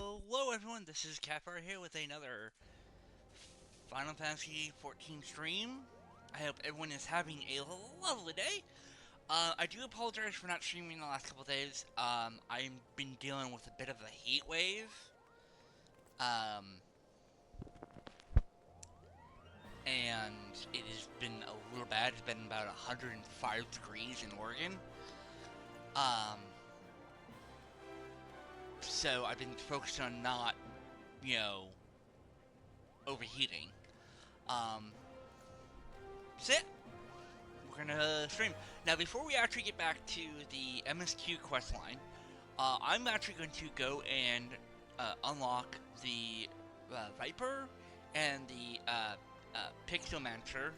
Hello everyone, this is Kavfire here with another Final Fantasy XIV stream. I hope everyone is having a lovely day. I do apologize for not streaming the last couple of days. I've been dealing with a bit of a heat wave. Um, and it has been a little bad. It's been about 105 degrees in Oregon. Um, so I've been focused on not, you know, overheating. Um, so yeah, we're gonna stream. Now, before we actually get back to the MSQ questline, I'm actually going to go and unlock the Viper and the Pixelmancer.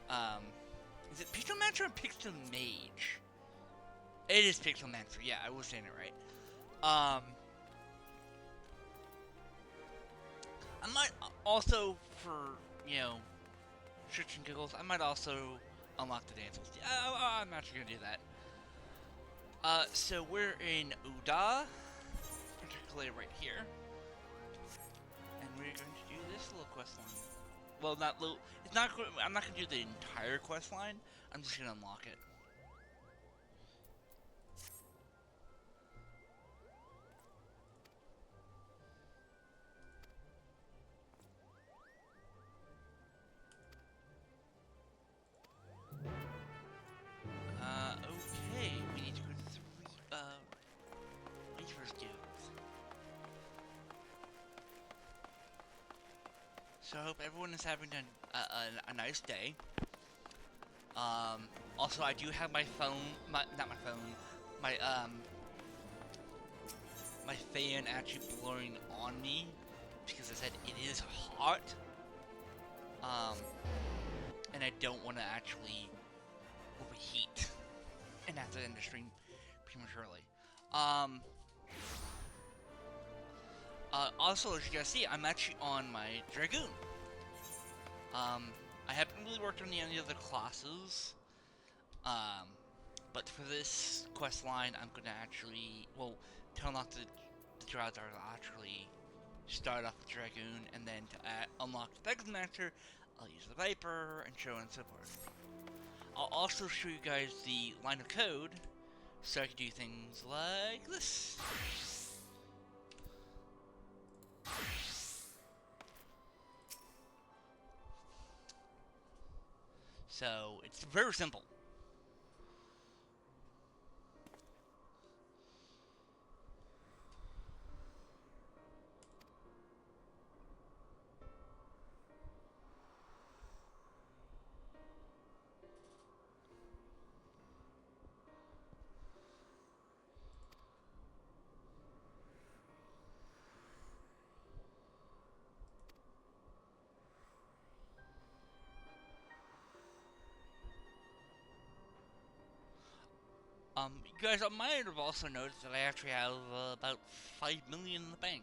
Um, is it Pixelmancer or Pixelmage? It is Pixelmancer, yeah, I was saying it right. I might also, for, shits and giggles, I might also unlock the Dancels. Yeah, I'm actually gonna do that. So we're in Uda, particularly right here, and we're going to do this little quest line. Well, not little. It's not. I'm not gonna do the entire quest line. I'm just gonna unlock it. Okay. We need to go to Reaper's Guilds. So I hope everyone is having a nice day. Also, I do have my phone, not my phone, my, my fan actually blowing on me because I said it is hot. And I don't want to actually overheat and have to end the stream prematurely. Also, as you guys see, I'm actually on my Dragoon. I haven't really worked on any of the classes. But for this quest line, I'm gonna actually, well, to unlock the Drowser, I'll actually start off with Dragoon, and then to unlock the Pegmaster, I'll use the Viper, and so on and so forth. I'll also show you guys the line of code, so I can do things like this. So, it's very simple. You guys might have also noticed that I actually have about 5 million in the bank.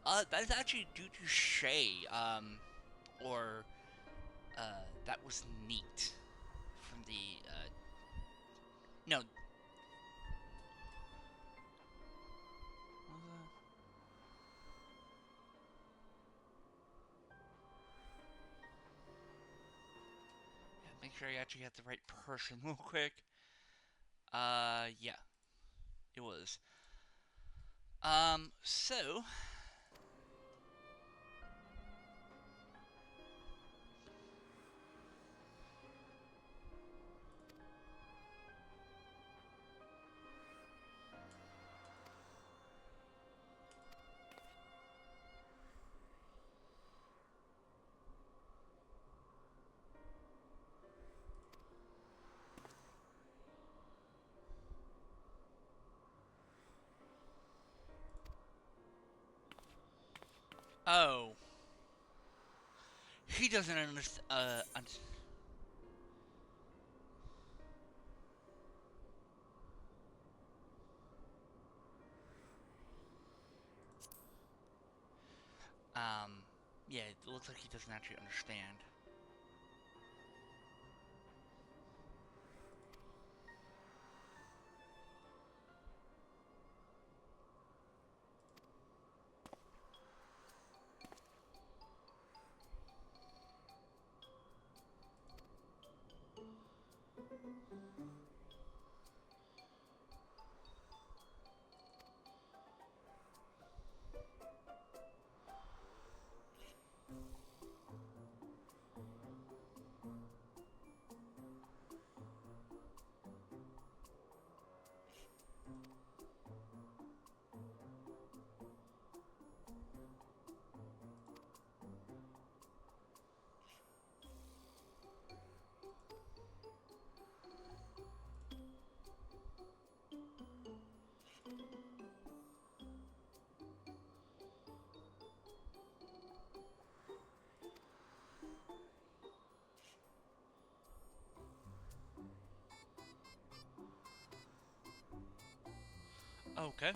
That is actually due to Shay, or, that was neat from the, no. Yeah, make sure I actually have the right person real quick. Yeah, it was. So, oh, he doesn't understand, yeah, it looks like he doesn't actually understand. Okay.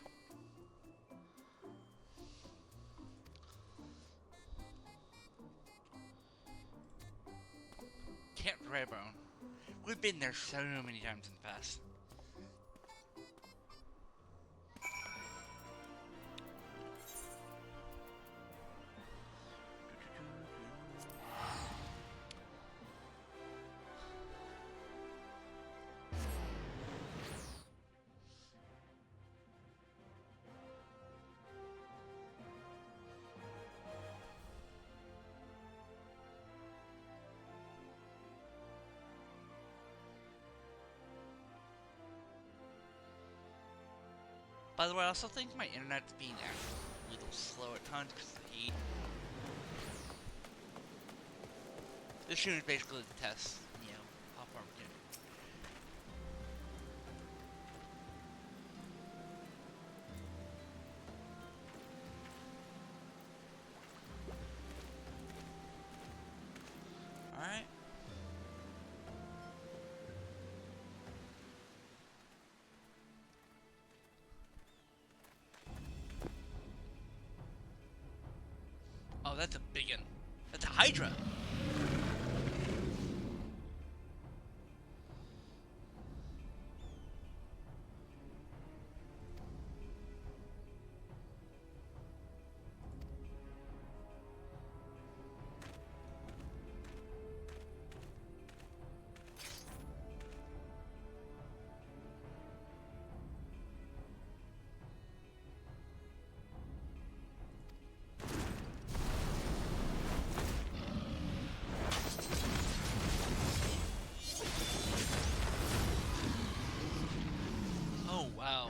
Camp Raybone. We've been there so many times in the past. By the way, I also think my internet's being actually a little slow at times because of the heat. This stream is basically the test, you know, how far we can. Alright. Oh, that's a big one. That's a Hydra. Oh, wow.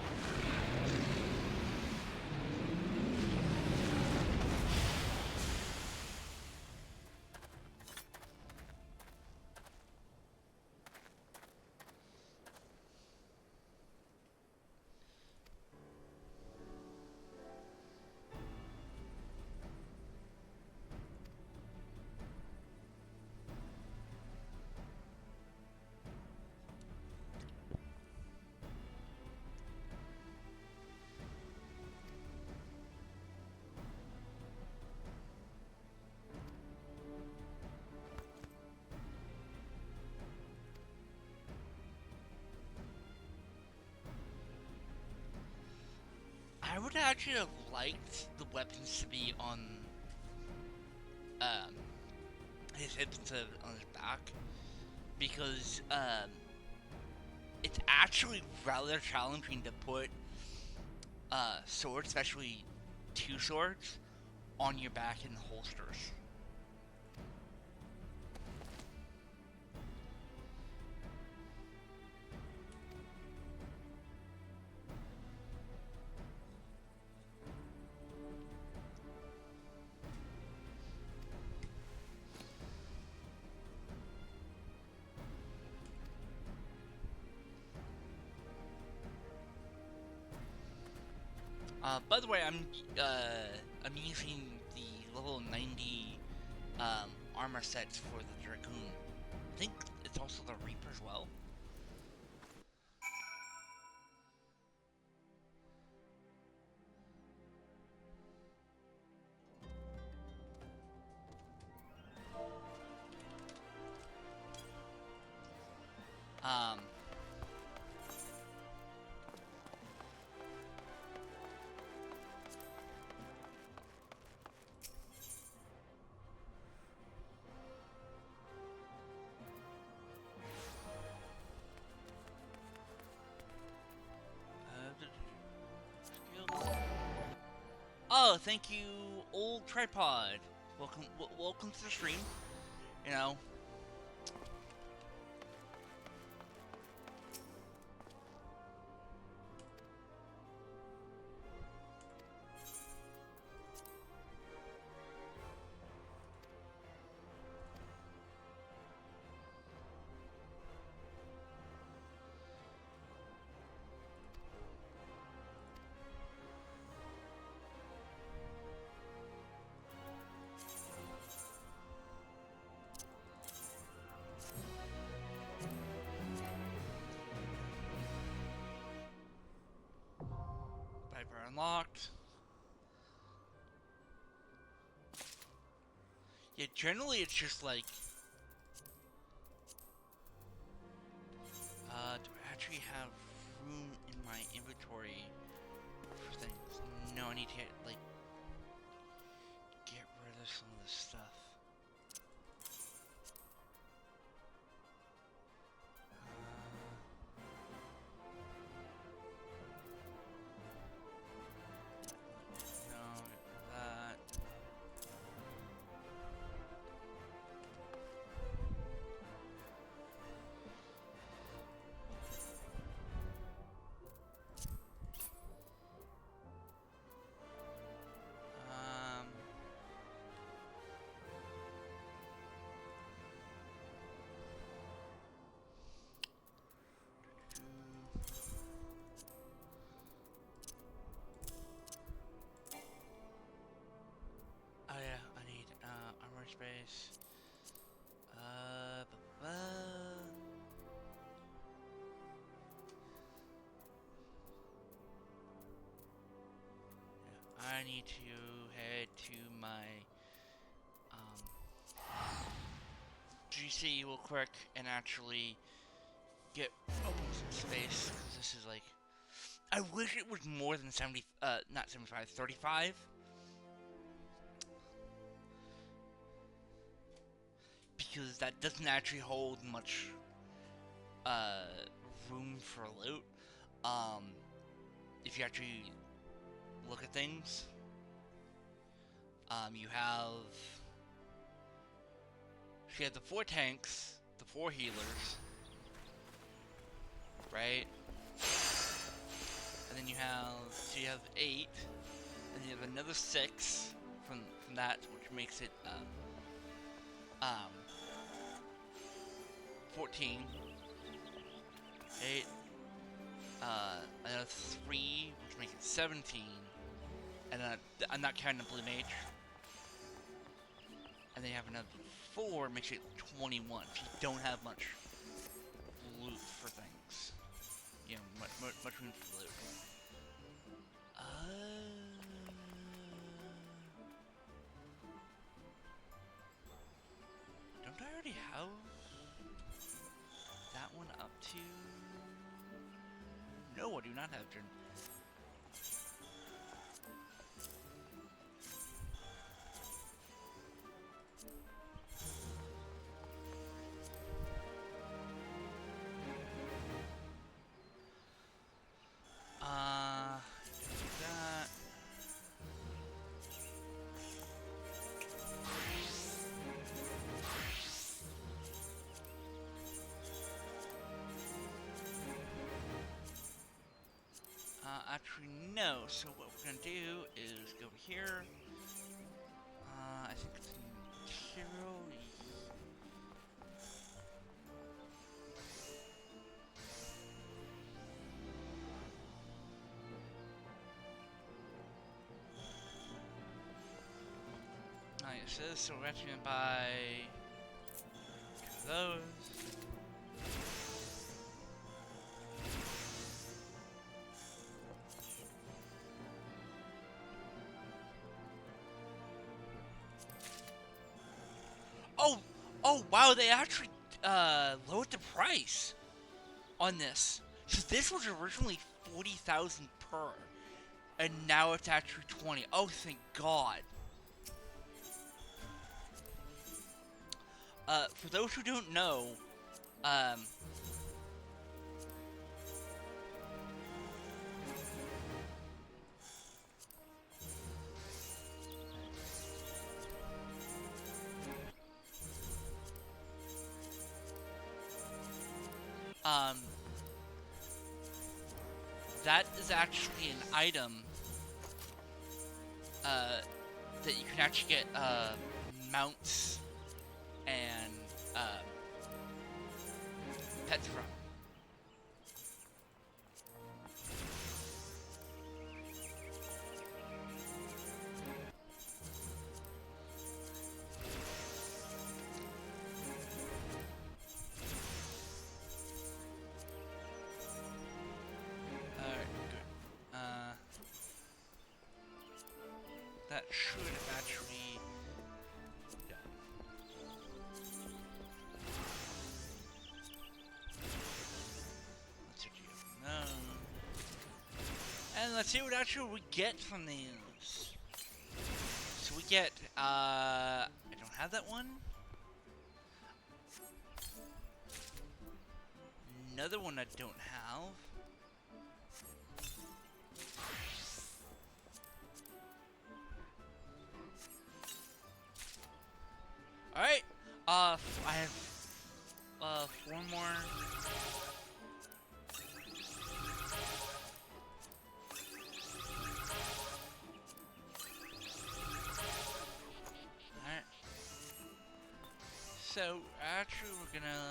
I would actually have liked the weapons to be on um, his hips instead of on his back, because it's actually rather challenging to put swords, especially two swords, on your back in holsters. By the way, I'm using the level 90 armor sets for the Dragoon. I think it's also the Reaper as well. Um, Oh, thank you, old tripod. Welcome to the stream. You know. Piper unlocked. Yeah, generally it's just like... do I actually have room in my inventory for things? No, I need to, like, get rid of some of this stuff. No, that. Oh yeah, I need armor space. Yeah, I need to head to my GC real quick and actually get open some space, because this is like, I wish it was more than 70, not 75, 35. Because that doesn't actually hold much room for loot. If you actually look at things, you have the 4 tanks, the 4 healers, right? And then you have 8, and you have another 6 from that, which makes it 14, 8, another 3, which makes it 17, and I'm not counting the blue mage, and then you have another 4, makes it 21. So you don't have much loot for things, you know, much room for loot. Don't I already have that one up to? No, I do not have turn. Do that. Actually, no. So what we're gonna do is go over here. I think it's material. Yes, it is. So we're actually gonna buy 2 of those. Oh wow, they actually lowered the price on this. So this was originally 40,000 per, and now it's actually 20. Oh, thank God. For those who don't know, Um, that is actually an item that you can actually get mounts and pets from. Alright, good. That should have actually done. Let's check you out. No. And let's see what actually we get from these. So we get, I don't have that one. Another one I don't have. Alright, I have, 4 more. Alright. So, actually, we're gonna...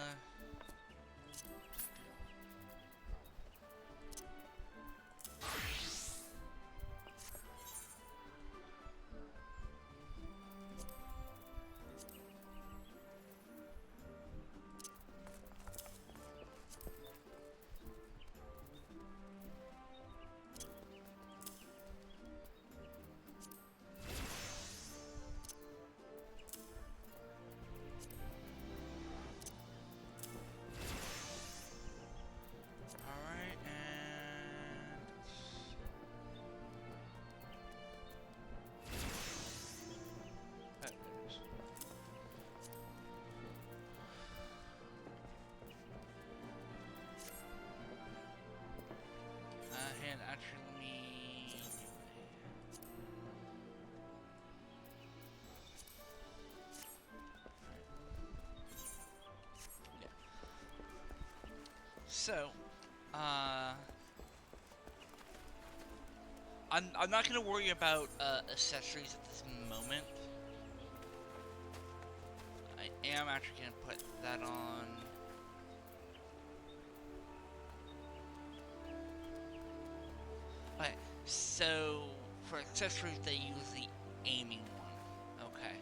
Alright, and... There it is. And actually, let me... Yeah. So, I'm not gonna worry about accessories at this moment. I am actually gonna put that on. Okay, so for accessories they use the aiming one. Okay.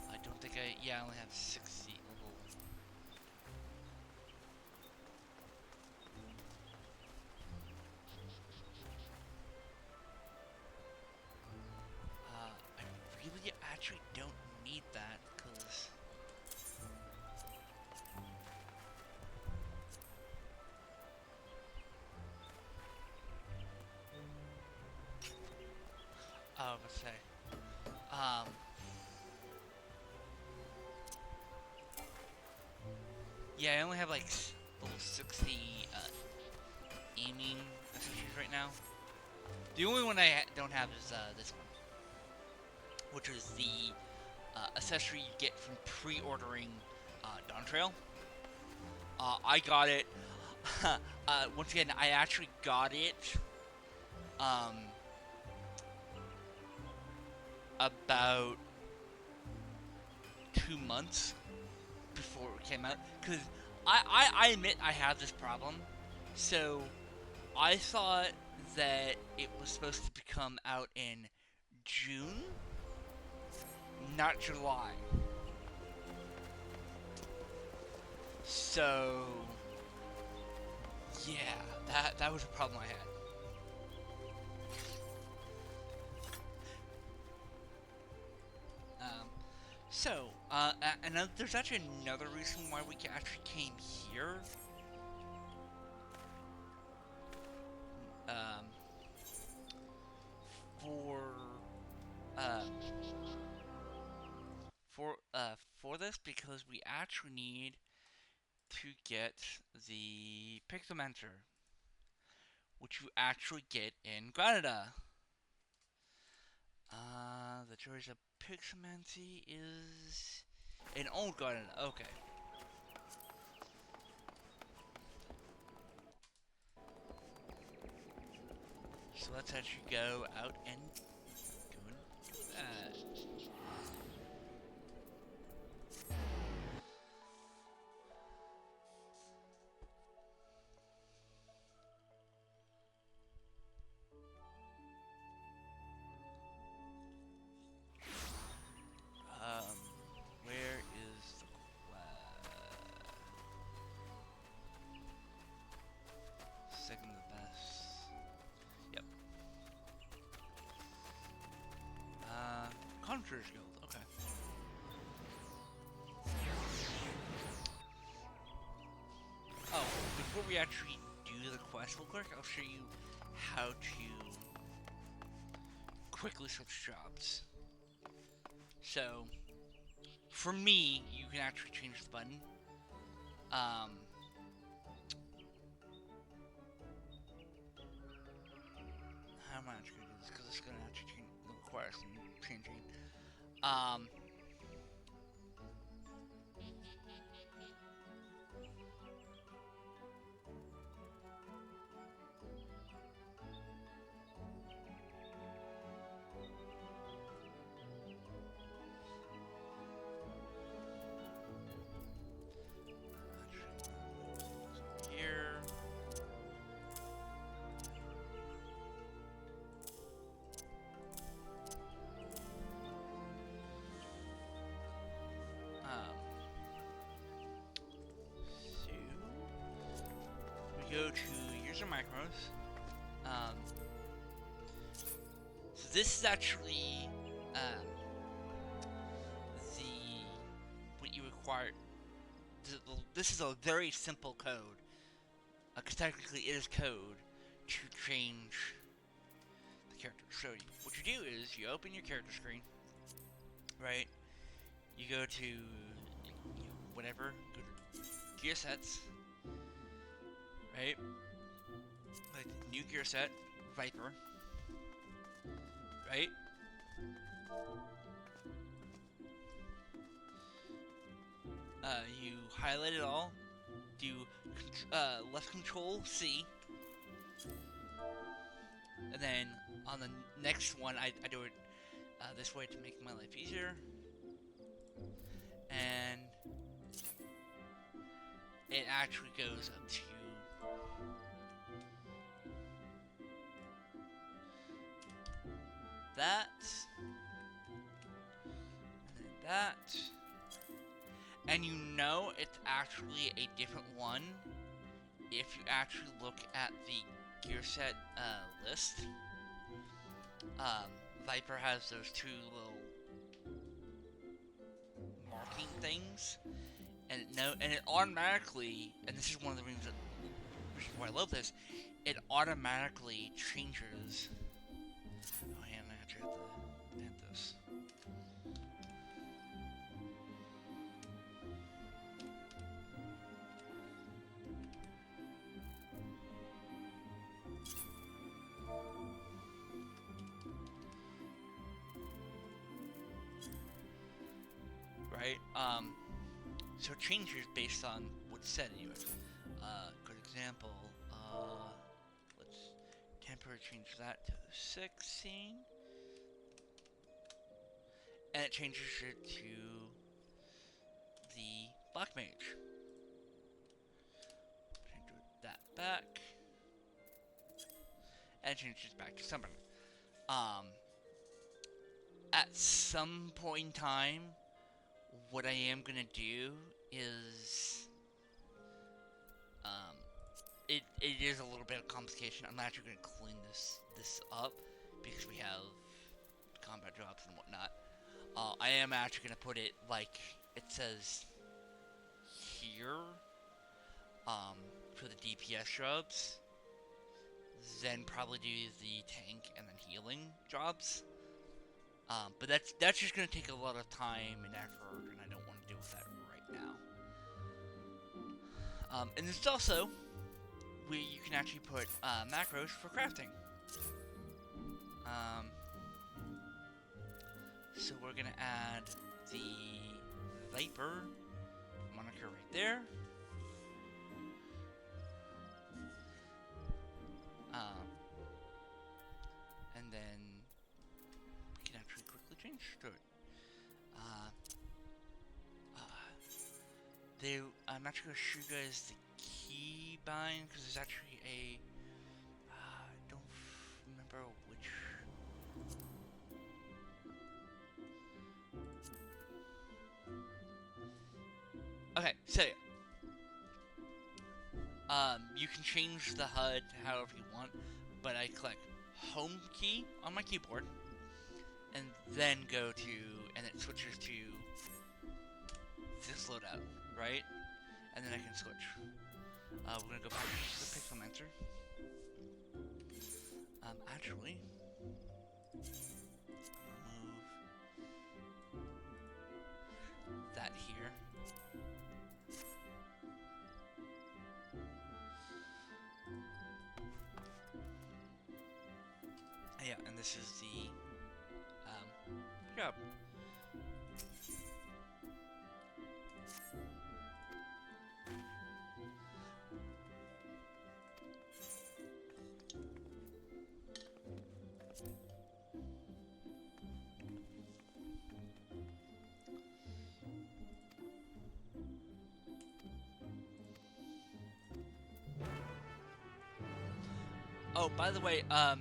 I don't think I only have 60 level. I really actually don't need that, because... I was gonna say, yeah, I only have like level 60 aiming accessories right now. The only one I don't have is this one, which is the accessory you get from pre-ordering Dawntrail. I got it. Once again, I actually got it about 2 months before it came out, because I admit I have this problem. So I thought that it was supposed to come out in June, not July. So yeah, that was a problem I had. So, and there's actually another reason why we actually came here. Um, for, uh, for this, because we actually need to get the Pixelmancer, which you actually get in Granada. The choice of Pixelmancy is An old garden, okay. So let's actually go out and do that. Where is the second the best? Yep. Conjurer's Guild, okay. Oh, before we actually do the quest real quick, I'll show you how to quickly switch jobs. So, for me, you can actually change the button. How am I actually gonna do this? Because it's gonna actually require some changing. Here. So we go to user macros. So this is actually what you require. This is a very simple code, because technically it is code to change the character. So what you do is you open your character screen, right? You go to whatever, go to gear sets, right? Like new gear set, Viper, right? You highlight it all, do left control C, and then on the next one I do it this way to make my life easier, and it actually goes up to that, and then that, and you know it's actually a different one if you actually look at the gear set list. Viper has those two little marking things, and it automatically, and this is one of the reasons why I love this, it automatically changes. Oh yeah, I actually have to add this. Right? So it changes based on what's set in yours. Good example, let's temporarily change that to 16. And it changes it to the Black Mage. Change that back. And it changes back to Summon. At some point in time, what I am gonna do is, it is a little bit of complication. I'm actually gonna clean this up because we have combat drops and whatnot. I am actually gonna put it like it says here, for the DPS jobs. Then probably do the tank and then healing jobs. But that's just gonna take a lot of time and effort, and I don't want to deal with that right now. And there's also where you can actually put macros for crafting. So we're gonna add the Viper moniker right there. And then we can actually quickly change to it. I'm not going to show you guys the key bind because there's actually a. I don't remember which. Okay, so you can change the HUD however you want, but I click Home key on my keyboard, and then go to, and it switches to this loadout, right? And then I can switch. We're gonna go back to the Pixelmancer. Actually, move that here. Yeah, and this is the job. Oh, by the way, a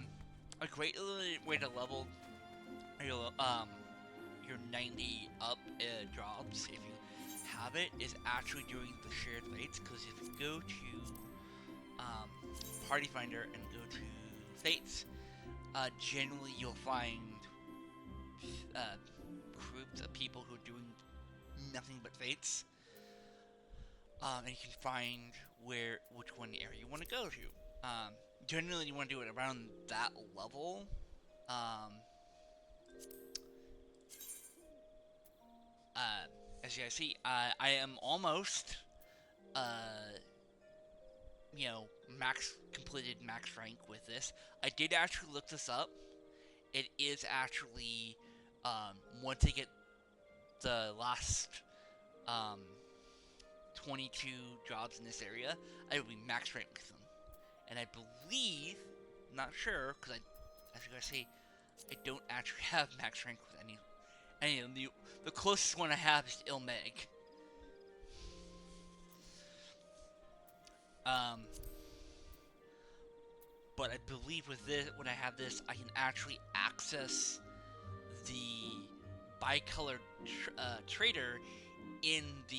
great way to level your 90 up jobs, if you have it, is actually doing the shared fates. Because if you go to Party Finder and go to fates, generally you'll find groups of people who are doing nothing but fates, and you can find which one area you want to go to. Generally, you want to do it around that level. As you guys see, I am almost, completed max rank with this. I did actually look this up. It is actually, once I get the last, 22 jobs in this area, I will be max rank with them. And I believe, not sure, because as you guys see, I don't actually have max rank with any of them. The closest one I have is Ilmeg. But I believe with this, when I have this, I can actually access the bicolored trader in the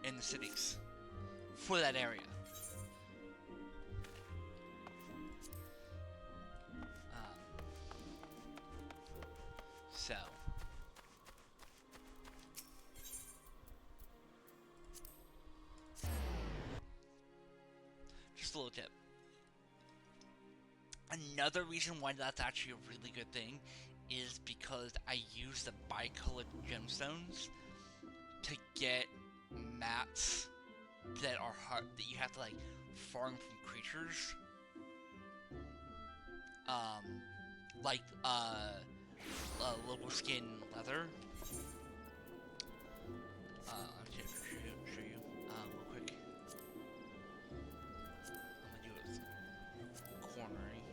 in the cities for that area. So just a little tip. Another reason why that's actually a really good thing is because I use the bicolored gemstones to get mats that are hard, that you have to like farm from creatures. Like lobo skin leather. I'll show you real quick. I'm gonna do it with cornering.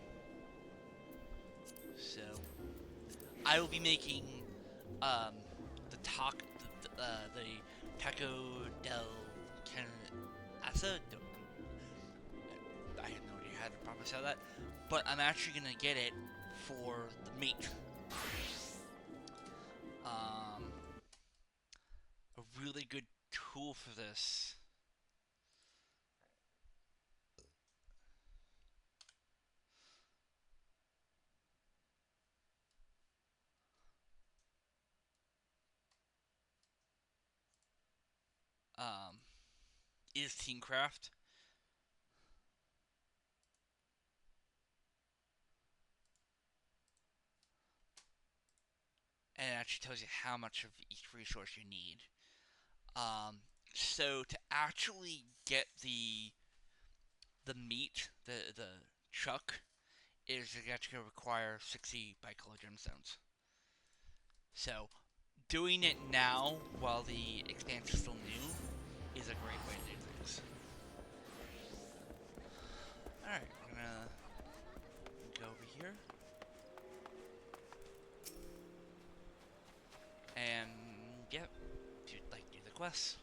So I will be making the taco del canasa. I have no idea how to properly say that, but I'm actually gonna get it for the meat. A really good tool for this. Is Teamcraft. And it actually tells you how much of each resource you need. So to actually get the meat, the chuck, is it's actually going to require 60 bicolor gemstones. So, doing it now while the expansion is still new is a great way to do things. Alright, we're gonna go over here. And, yep, do the quests.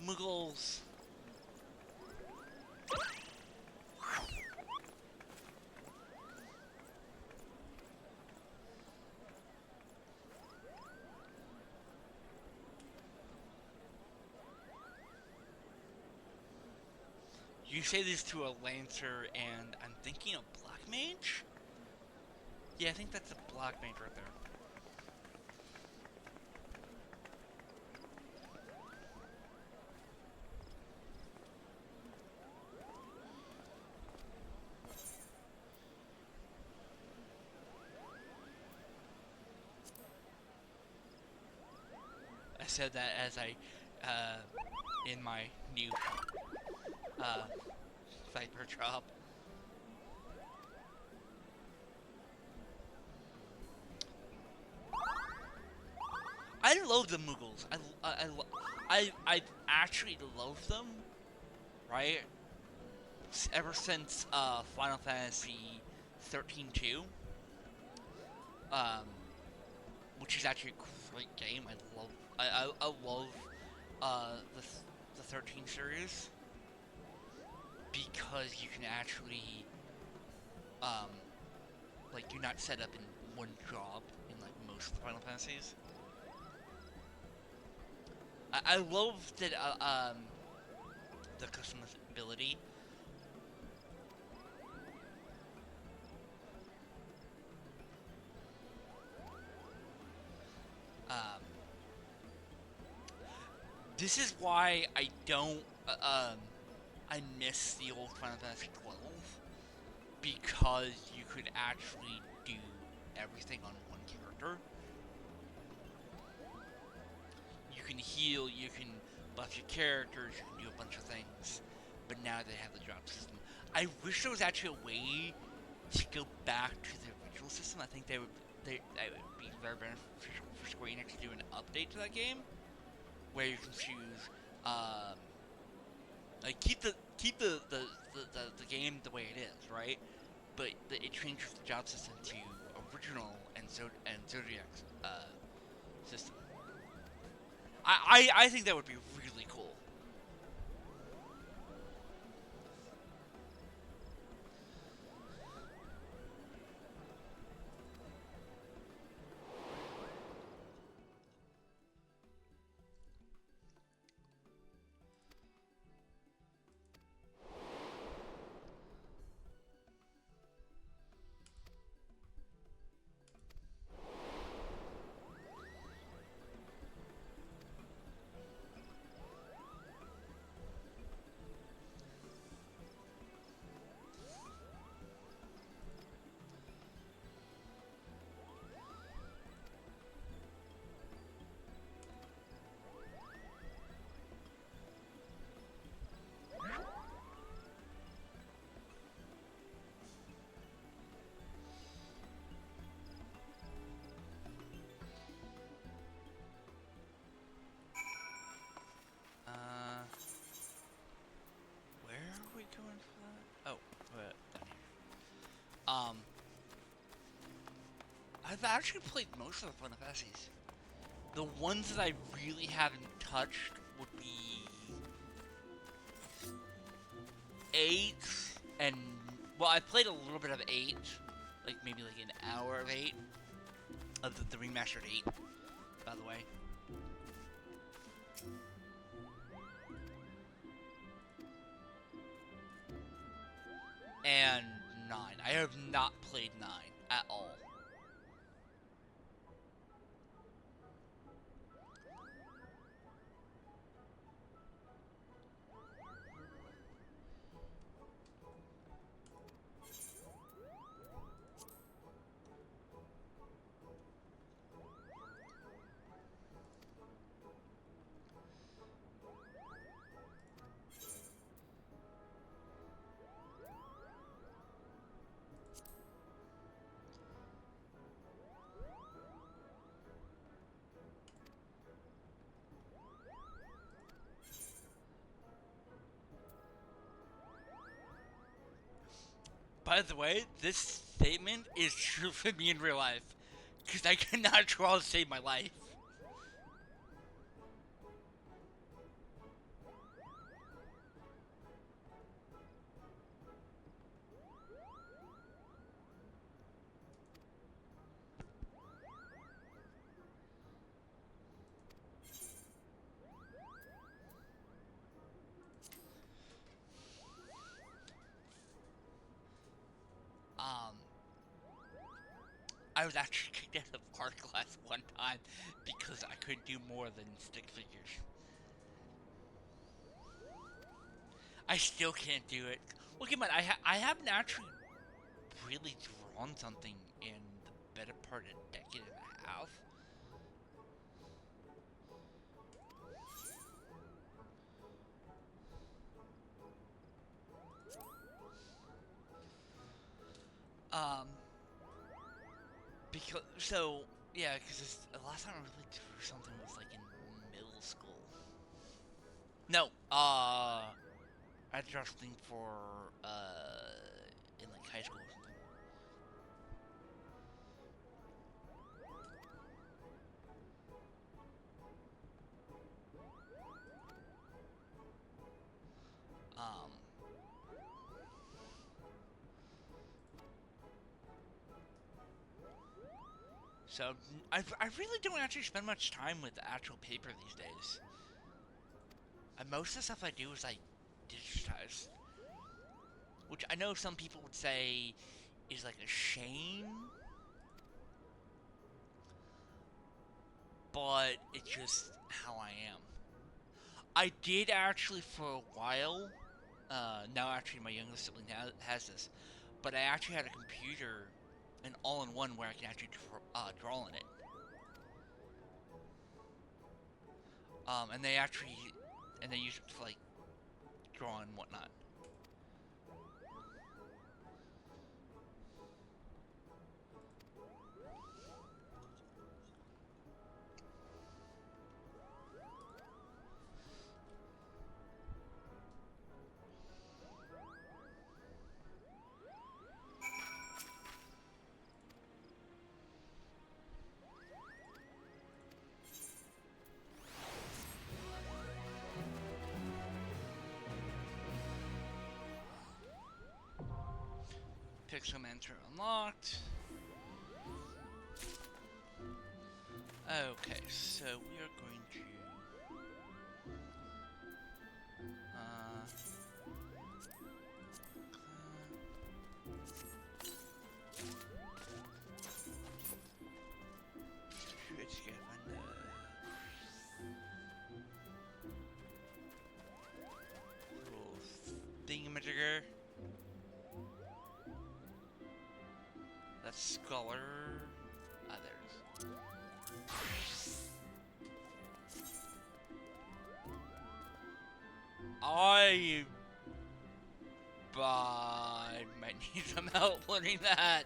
Muggles. You say this to a Lancer, and I'm thinking a Black Mage? Yeah, I think that's a Black Mage right there. I said that as I, in my new, Viper drop. I love the Muggles. I actually love them, right? Ever since Final Fantasy 13-2, which is actually a great game. I love the 13 series because you can actually like you're not set up in one job in like most Final Fantasies. I love that the customizability. This is why I don't I miss the old Final Fantasy 12 because you could actually do everything on one character. You can heal, you can buff your characters, you can do a bunch of things, but now they have the drop system. I wish there was actually a way to go back to the original system. I think that would be very beneficial for Square Enix to do an update to that game, where you can choose, like keep the game the way it is, right? But it changes the job system to original and Zodiac's system. I think that would be really cool. Where are we going for that? Oh, down here. I've actually played most of the Final Fantasies. The ones that I really haven't touched would be 8 and well, I played a little bit of 8, like maybe like an hour of 8 of the remastered 8, by the way. And 9. I have not played 9 at all. By the way, this statement is true for me in real life. Because I cannot draw to save my life. I was actually kicked out of art class one time because I couldn't do more than stick figures. I still can't do it. Look at my, I haven't actually really drawn something in the better part of a decade and a half. Because, so, yeah, because the last time I really drew something was, like, in middle school. No, I drew something for, in, like, high school or something. So, I really don't actually spend much time with the actual paper these days. And most of the stuff I do is, like, digitized. Which I know some people would say is, like, a shame. But it's just how I am. I did actually for a while, now actually my youngest sibling has this, but I actually had a computer, an all-in-one where I can actually draw on it. And they use it for, like, draw and whatnot. Pixelmancer unlocked. Okay, so we are going to let's get a little thingamajigger. That's Scholar. Ah, there it is. I might need some help learning that.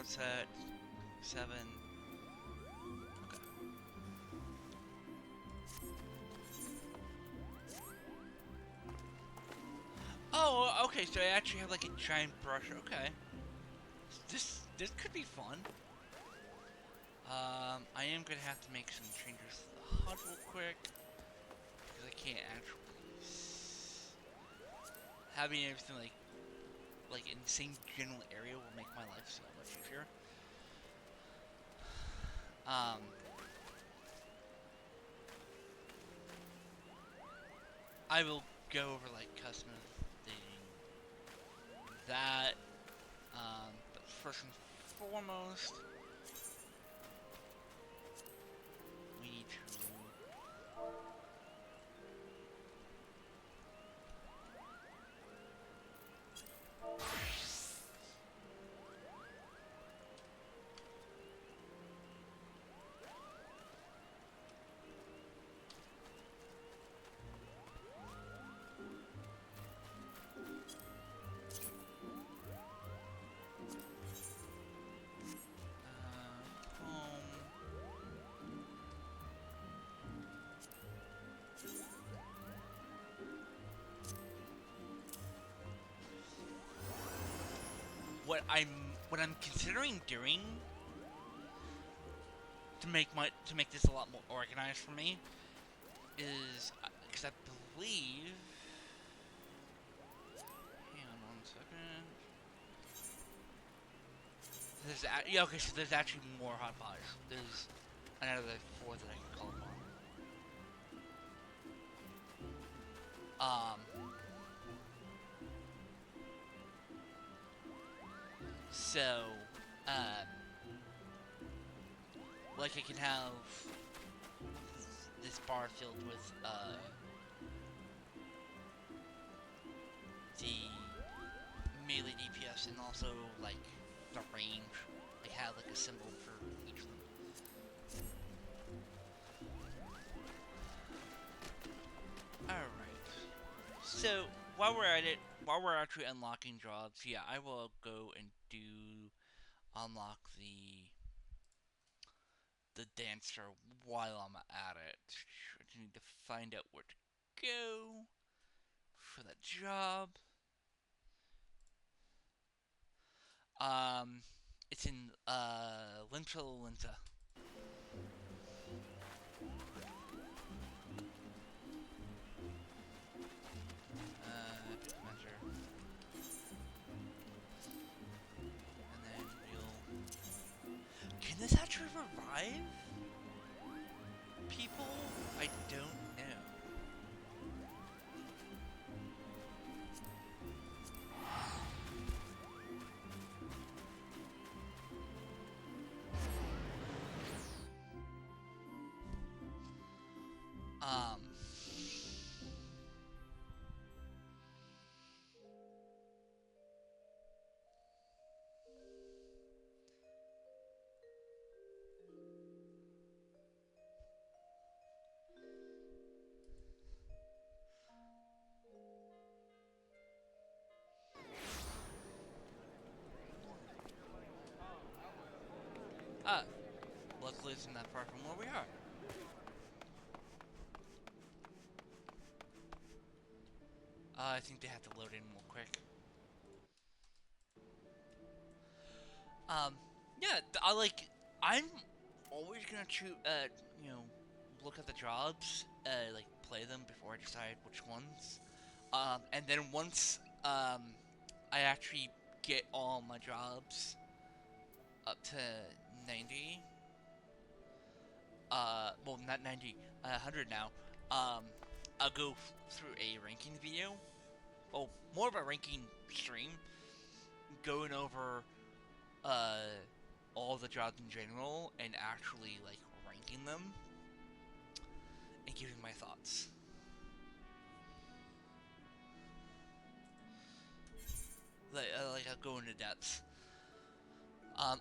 Set 7. Okay. Oh, okay. So I actually have like a giant brush. Okay. This could be fun. I am gonna have to make some changes to the HUD real quick because I can't actually having everything like in the same general area will make my life so much easier. I will go over like customizing that, but first and foremost, we need to what I'm considering doing to make this a lot more organized for me is because I believe. Hang on 1 second. Yeah, okay, so there's actually more hot bodies. There's another 4 that I can call upon. So, like I can have this bar filled with, the melee DPS and also, like, the range. Like, have, like, a symbol for each of them. Alright. So, while we're at it, while we're actually unlocking jobs, yeah, I will go and unlock the dancer while I'm at it. I just need to find out where to go for that job. It's in, Linta. Measure. And then we'll... Can this actually revive people? I don't know. Luckily it's not that far from where we are. I think they have to load in real quick. Yeah, I'm always gonna look at the jobs, like, play them before I decide which ones. And then once, I actually get all my jobs up to 90, well, not 90, 100 now, I'll go through a ranking video, well, more of a ranking stream, going over, all the jobs in general, and actually, like, ranking them, and giving my thoughts. Like, I'll go into depth.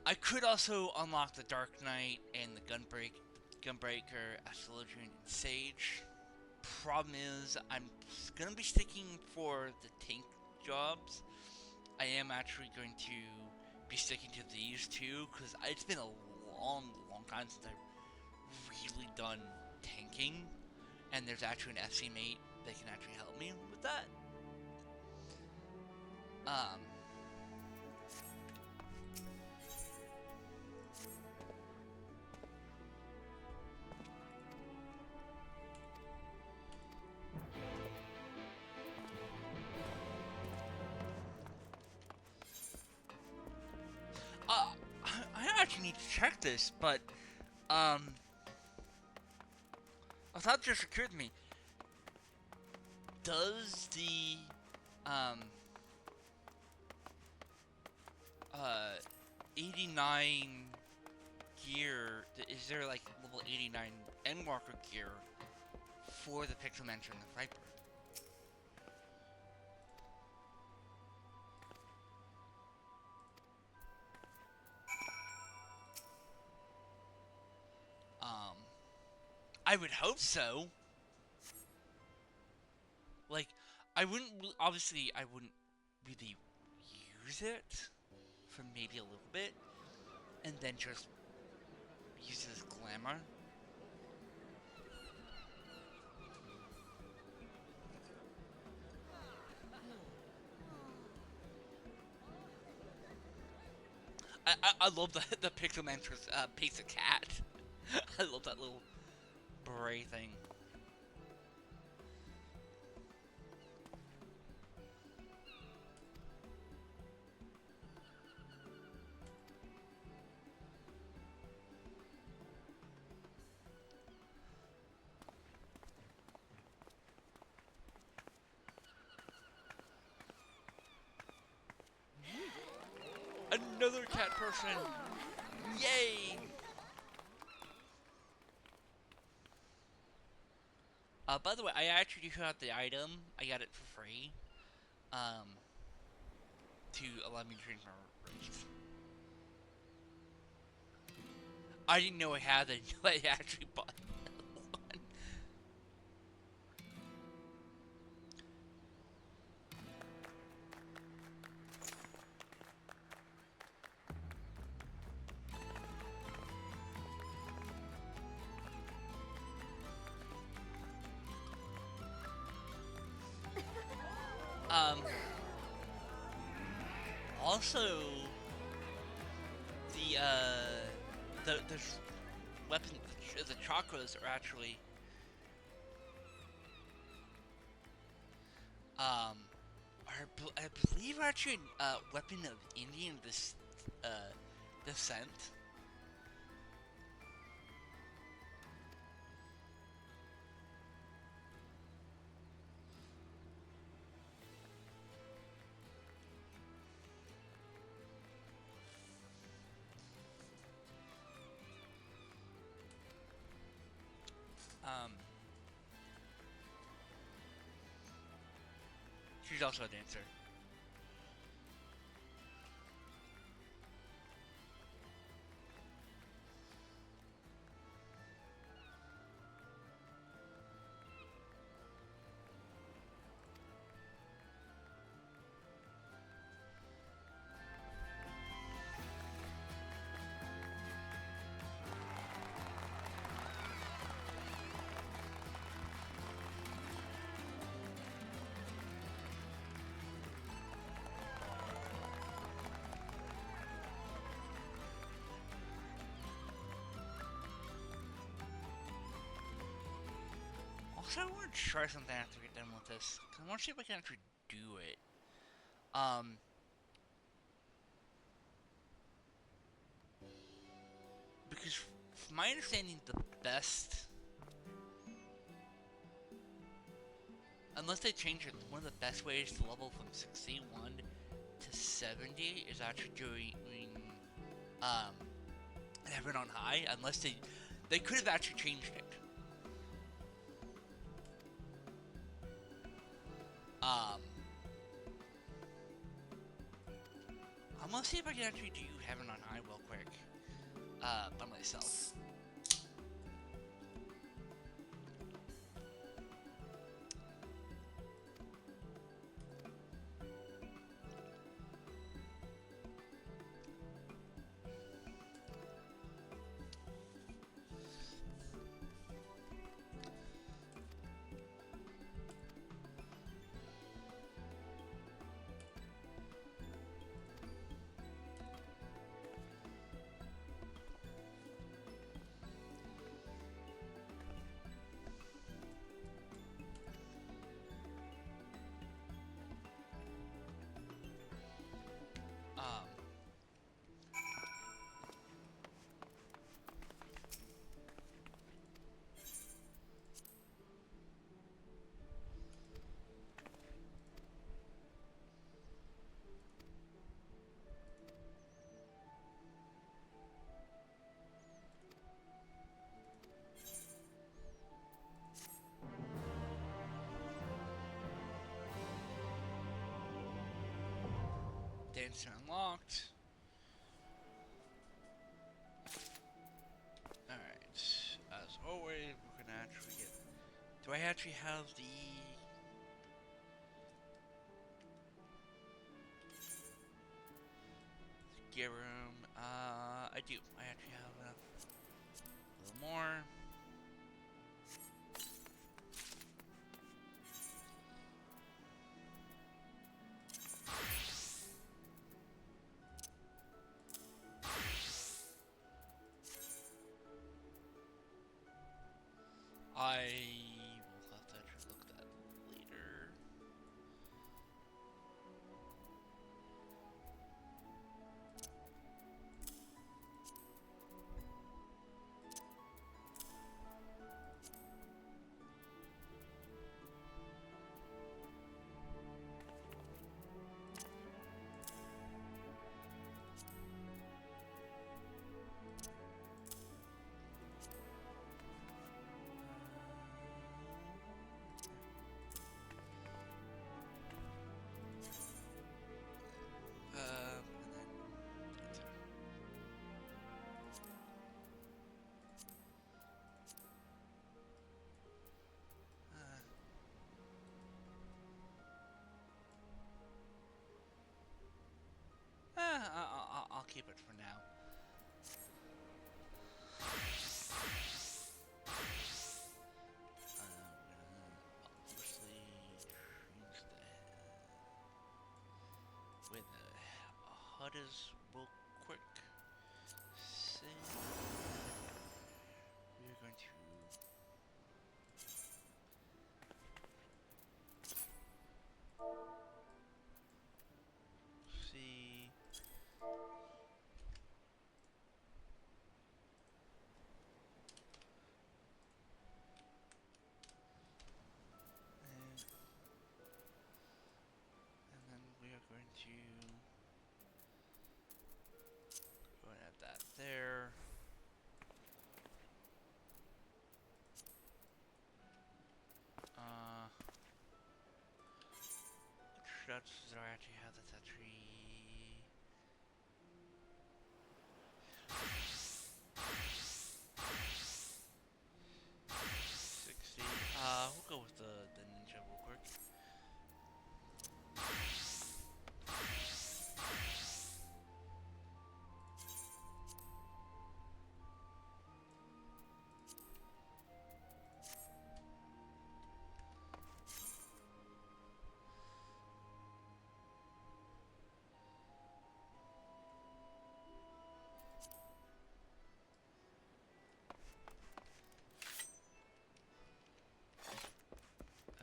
I could also unlock the Dark Knight and the Gunbreaker, Astrologian, and Sage. Problem is, I'm gonna be sticking for the tank jobs. I am actually going to be sticking to these two, because it's been a long time since I've really done tanking, and there's actually an FC mate that can actually help me with that. I actually need to check this, but, a thought just occurred to me. Does the, 89 gear, is there, like, level 89 Endwalker gear for the Pixel Mancer and the Viper? I would hope so. Like, obviously, I wouldn't really use it for maybe a little bit, and then just use it as glamour. I love the Pixel Mantra's pizza cat. I love that little beret thing. Another cat person! Yay! By the way, I actually got the item. I got it for free. To allow me to change my race. I didn't know I had it until I actually bought one. Also, the weapon, the chakras are actually, I believe are actually a weapon of Indian descent. She's also a dancer. Also, I want to try something after we get done with this. I want to see if I can actually do it. Because from my understanding, the best, unless they change it, one of the best ways to level from 61 to 70 is actually doing Heaven on High. Unless they could have actually changed it. I'm gonna see if I can actually do Heaven on High real quick, by myself. Dancer unlocked. Alright, as always, we're gonna actually get... Do I actually have the... gear room? I do. I actually have enough. A little more. I will have to actually look at that later. I'll keep it for now. Obviously change the with the HUD is real quick. See, we're going to see. And then we are going to go and add that there. Which dots do I actually have that's actually 60. We'll go with the ninja real quick.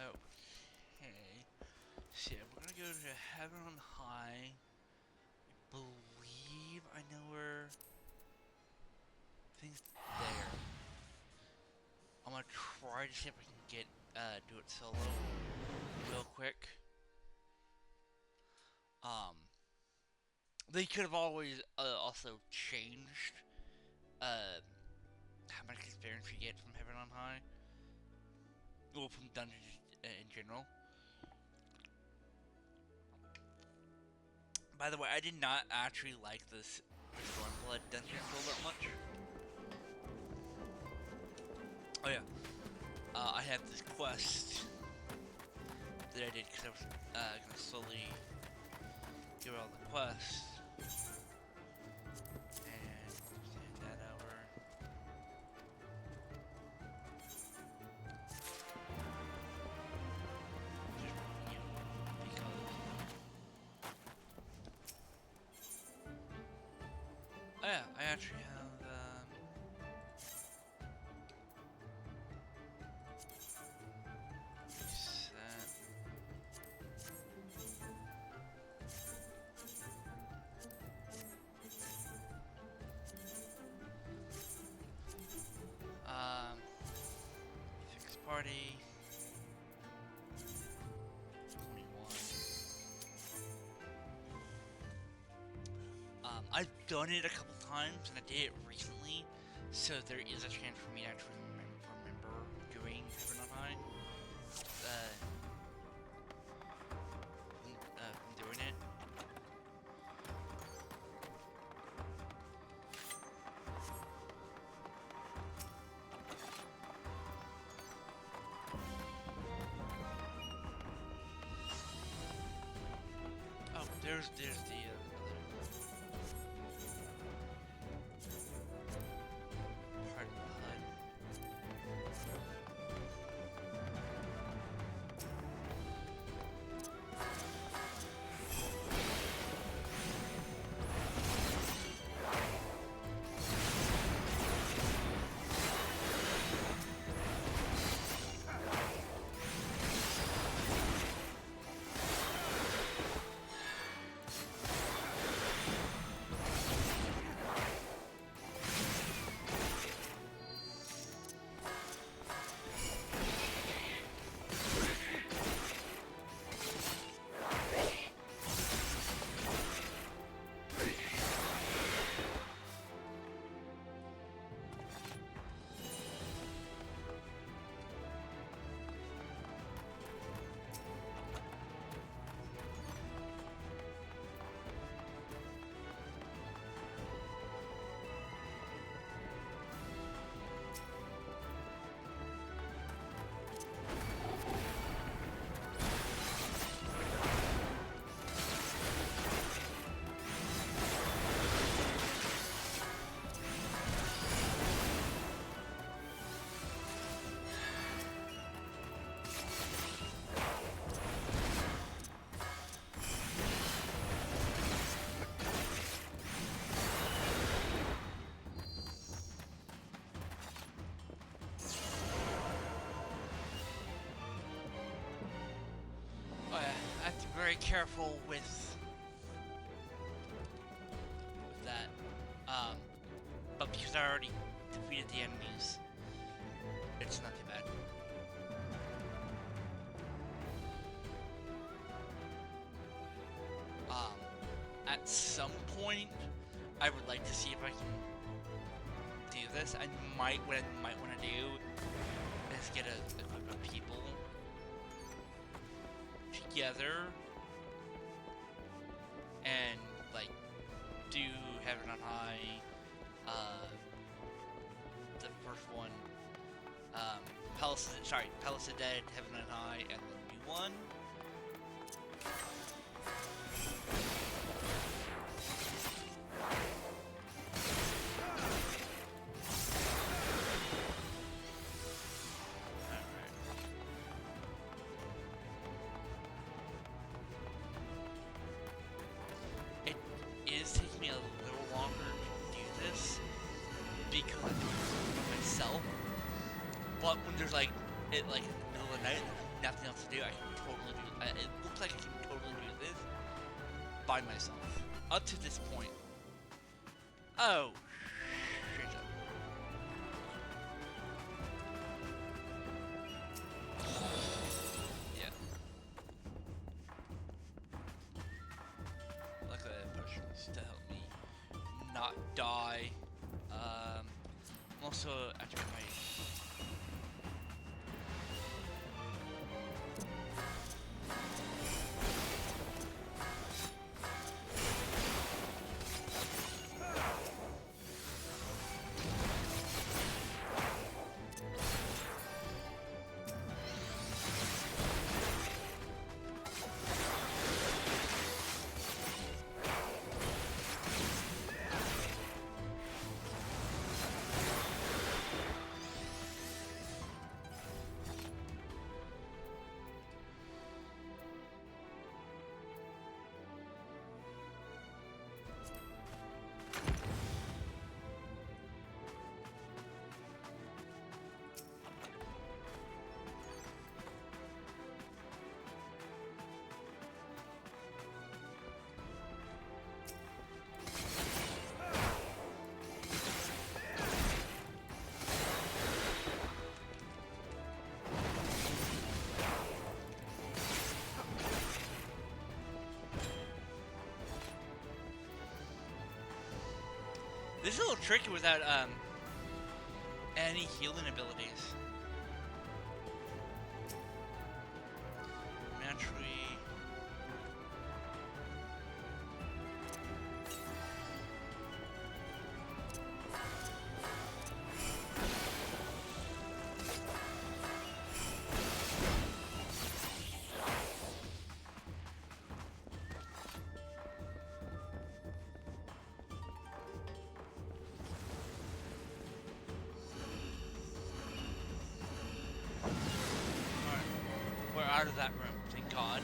Okay. So yeah, we're gonna go to Heaven on High. I believe I know where things there. I'm gonna try to see if I can get do it solo real quick. They could have always also changed how much experience you get from Heaven on High. Well, from dungeons in general. By the way, I did not actually like this Stormblood dungeon all that much. Oh yeah, I had this quest that I did because I was gonna slowly do all the quests. And send that over. Oh yeah, I actually have fixed party 21. I've done it a couple times and I did it recently, so there is a chance for me to actually remember doing Heaven on High. From doing it. Oh, there's the part of the HUD. very careful with that. But because I already defeated the enemies, it's not too bad. At some point, I would like to see if I can do this. What I might want to do is get a group of people together and like do Heaven on High, the first one, Palace of Dead, Heaven on High, and the new one. But when there's like in the middle of the night and there's nothing else to do, I can totally do it. It looks like I can totally do this by myself. Up to this point. Oh, shit. Yeah. Luckily I pushed this to help me not die. I'm also after my This is a little tricky without any healing abilities. Naturally. Out of that room, thank God.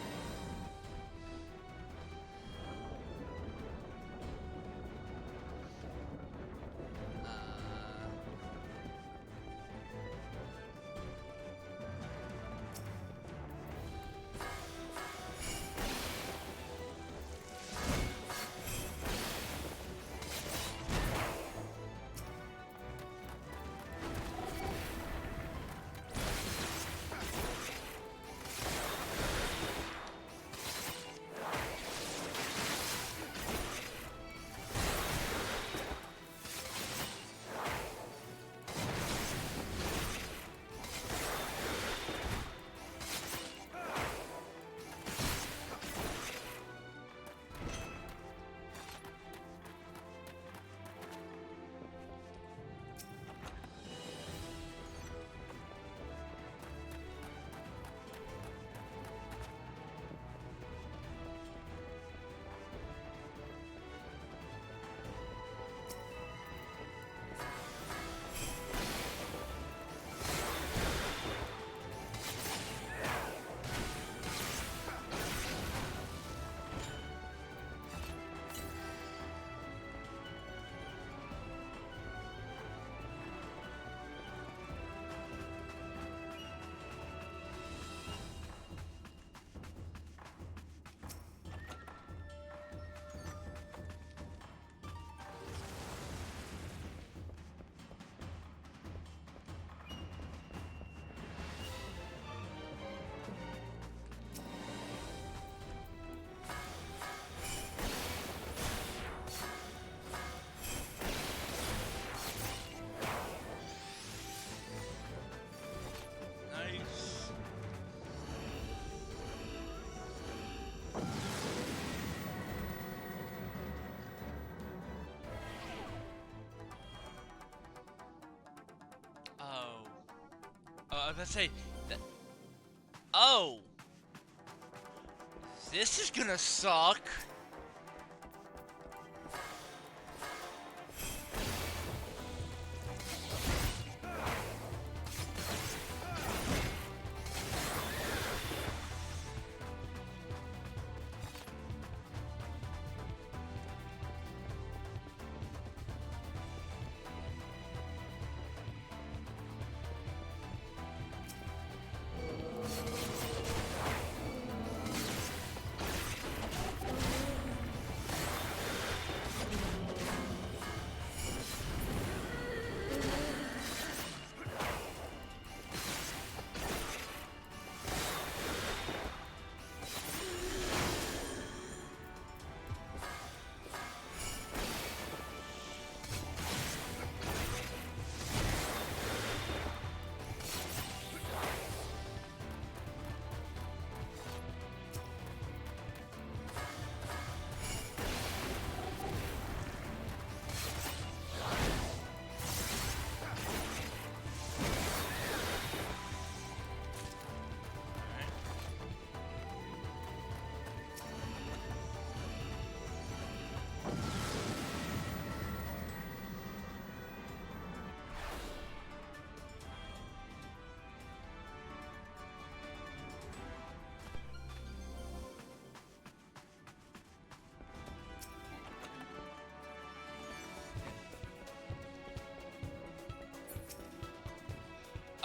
I was gonna say that. Oh, this is gonna suck.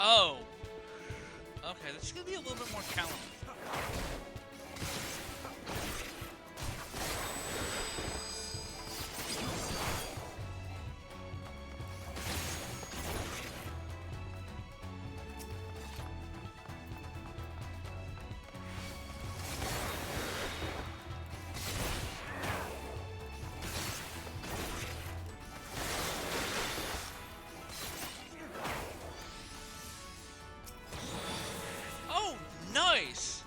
Oh. Okay, this is gonna be a little bit more challenging. Oh, nice!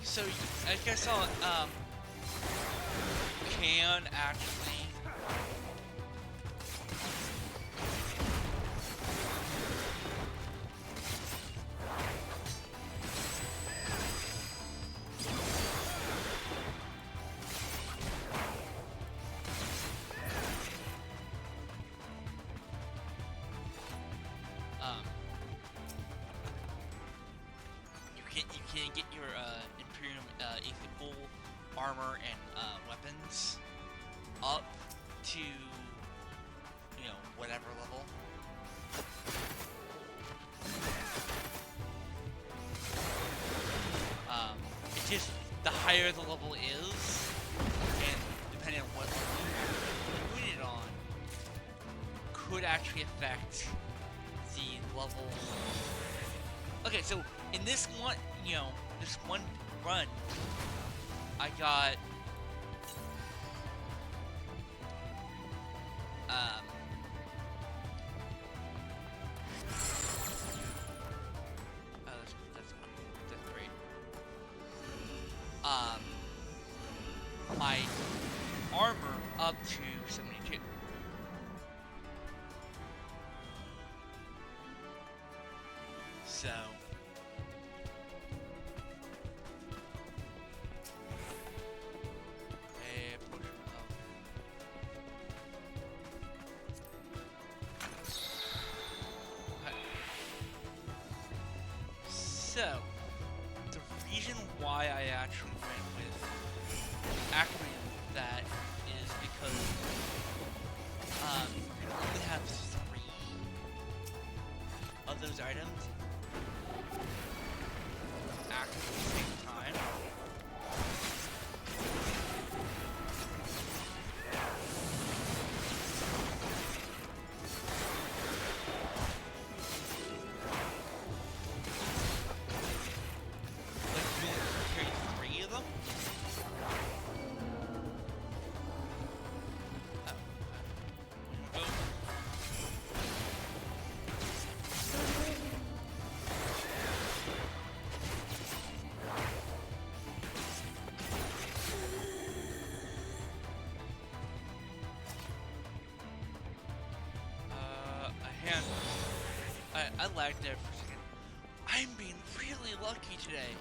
So, I guess I'll, can actually... You can get your Imperium Ethical armor and weapons up to, you know, whatever level. It's just the higher the level is, and depending on what level you put it on, could actually affect the level. Okay, so in this one, you know, this one run, I got, oh, that's great. My armor up to 72. So. So, the reason why I actually went with acclimating with that is because you can only have 3 of those items active at the same time. Yeah. I lagged there for a second. I'm being really lucky today.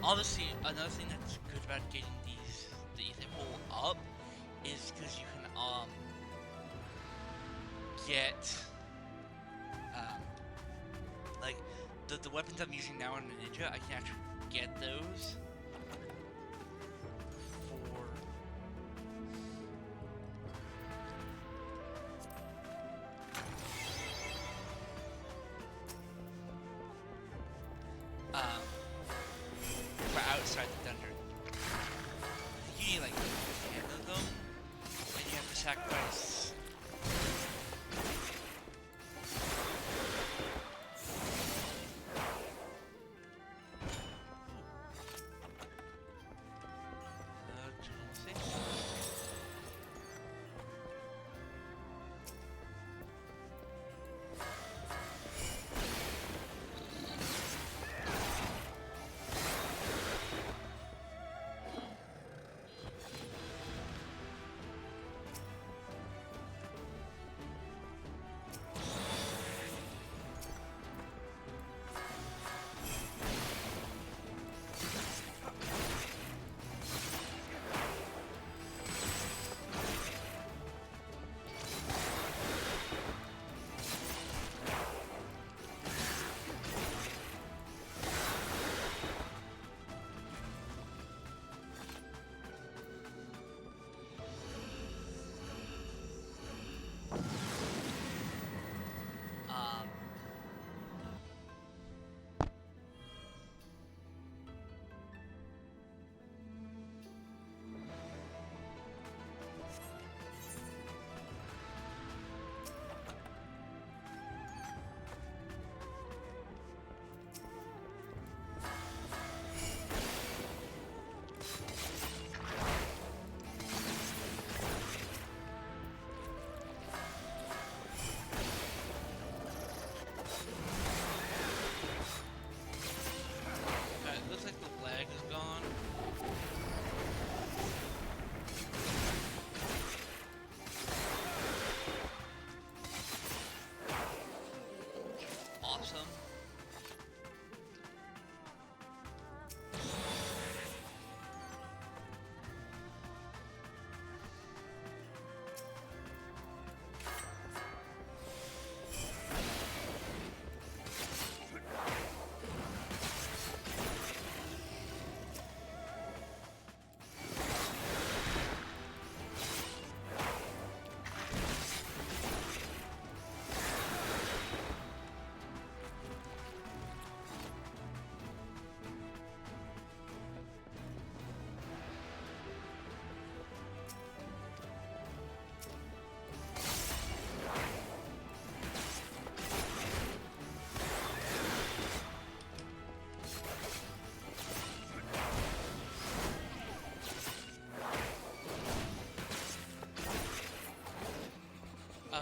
Honestly, another thing that's good about getting the ether pool up is because you can get like the weapons I'm using now on the ninja. I can actually get those for outside the dungeon. You need like 10 of them, and you have to sacrifice.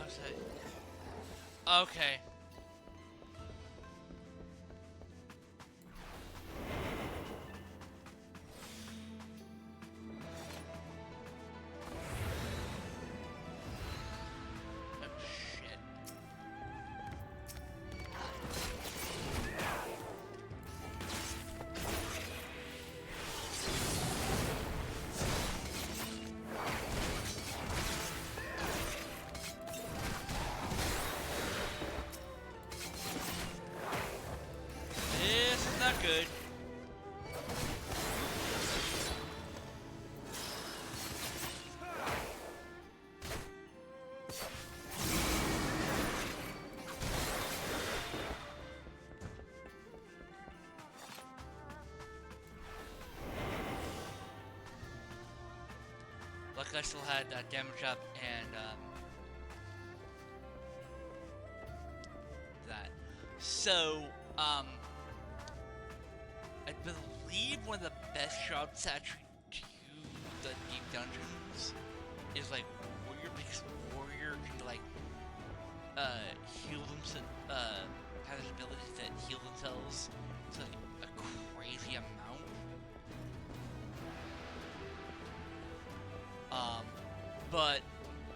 was it? Okay. Good. Luckily I still had damage up and that. So, I believe one of the best shots actually to the deep dungeons is like warrior, because warrior can like heal themselves, have this ability to heal themselves to like a crazy amount. But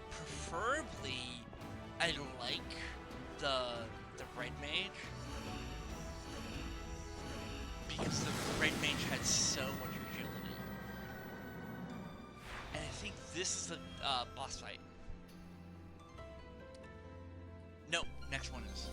preferably I like the red mage. Because the red mage had so much agility. And I think this is the boss fight. No, next one is.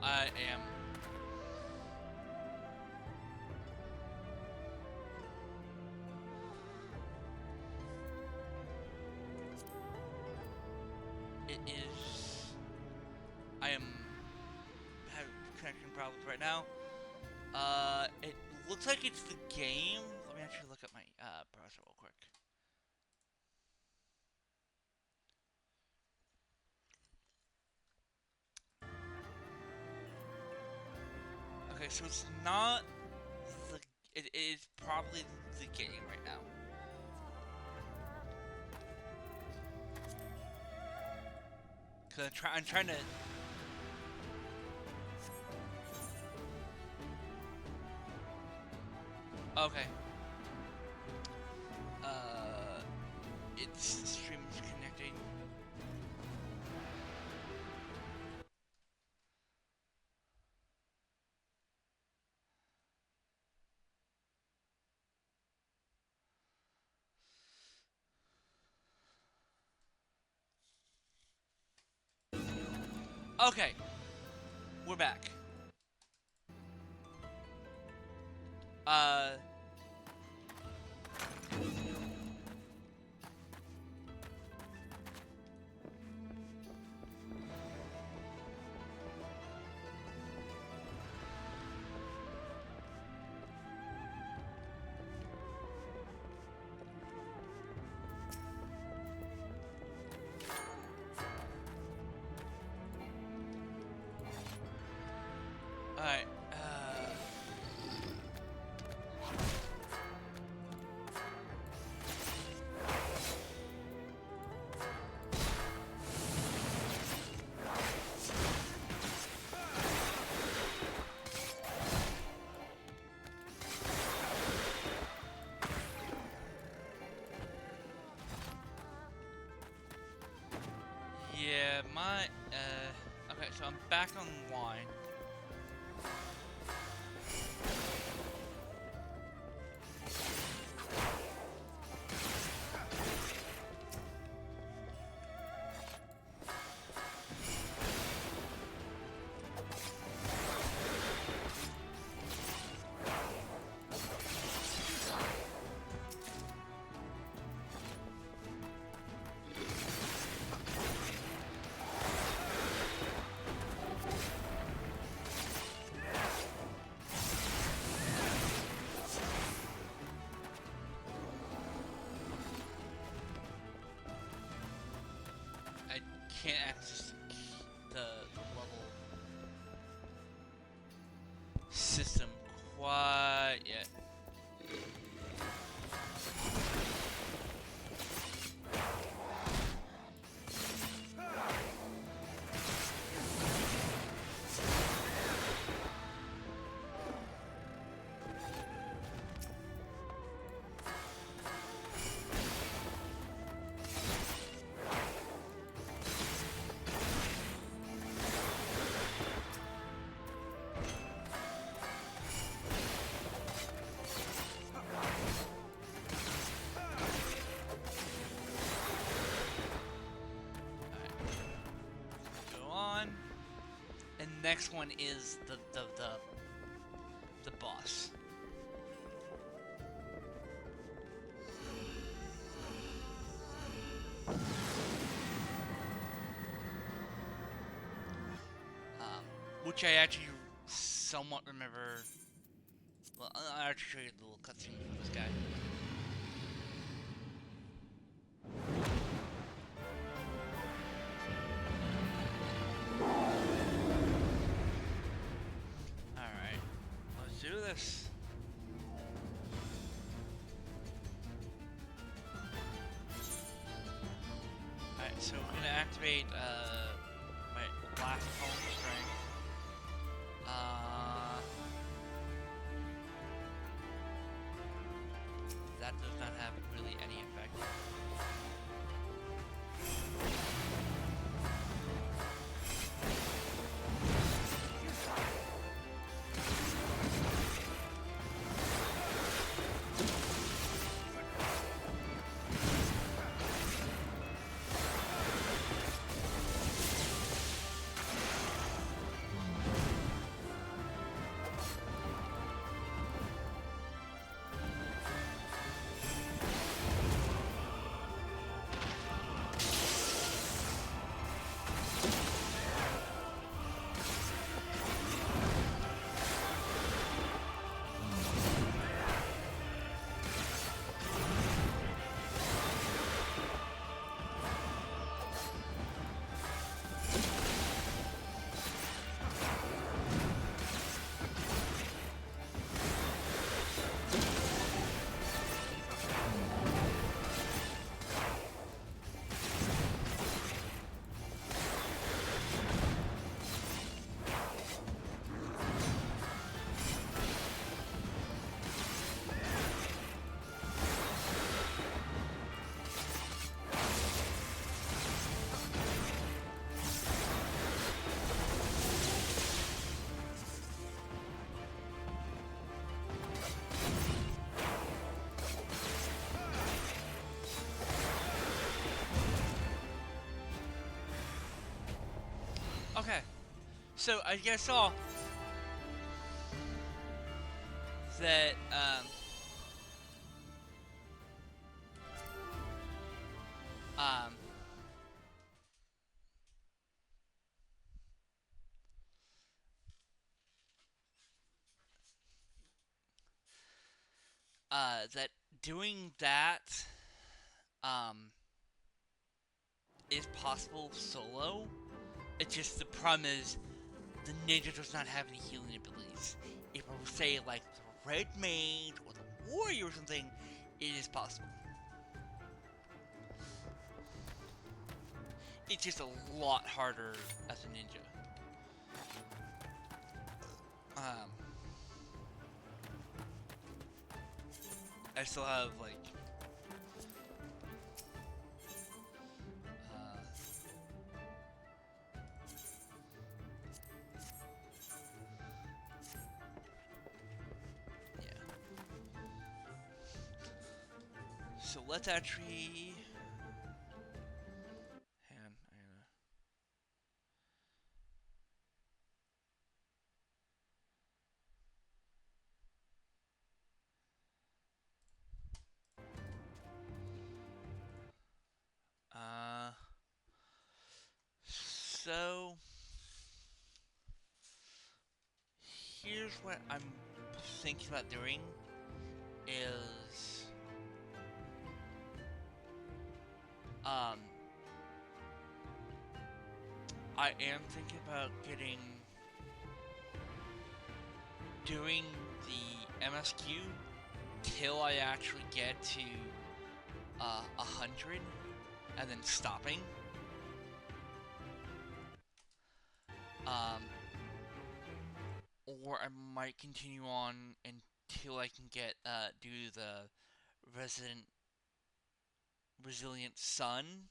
I am. It is. I am having connection problems right now. It looks like it's the game. Let me actually look at my browser real quick. Okay, so it's not the. It is probably the game right now. Cause I'm trying to. Okay. It's the stream is connecting. Okay, we're back. Alright, yeah, okay, so I'm back online. can't access the level system quite yet. Next one is the boss. Which I actually somewhat remember. Well, I'll actually show you the little cutscene for this guy. Do this. Alright, so we're gonna activate my last home strength. That does not have really any effect. Okay, so I guess all that that doing that is possible solo. It's just the problem is the ninja does not have any healing abilities. If I would say like the red mage or the warrior or something, it is possible. It's just a lot harder as a ninja. I still have like so let's actually hang on, so here's what I'm thinking about doing is, I am thinking about doing the MSQ till I actually get to 100 and then stopping. Or I might continue on until I can get do the Resilient Sun,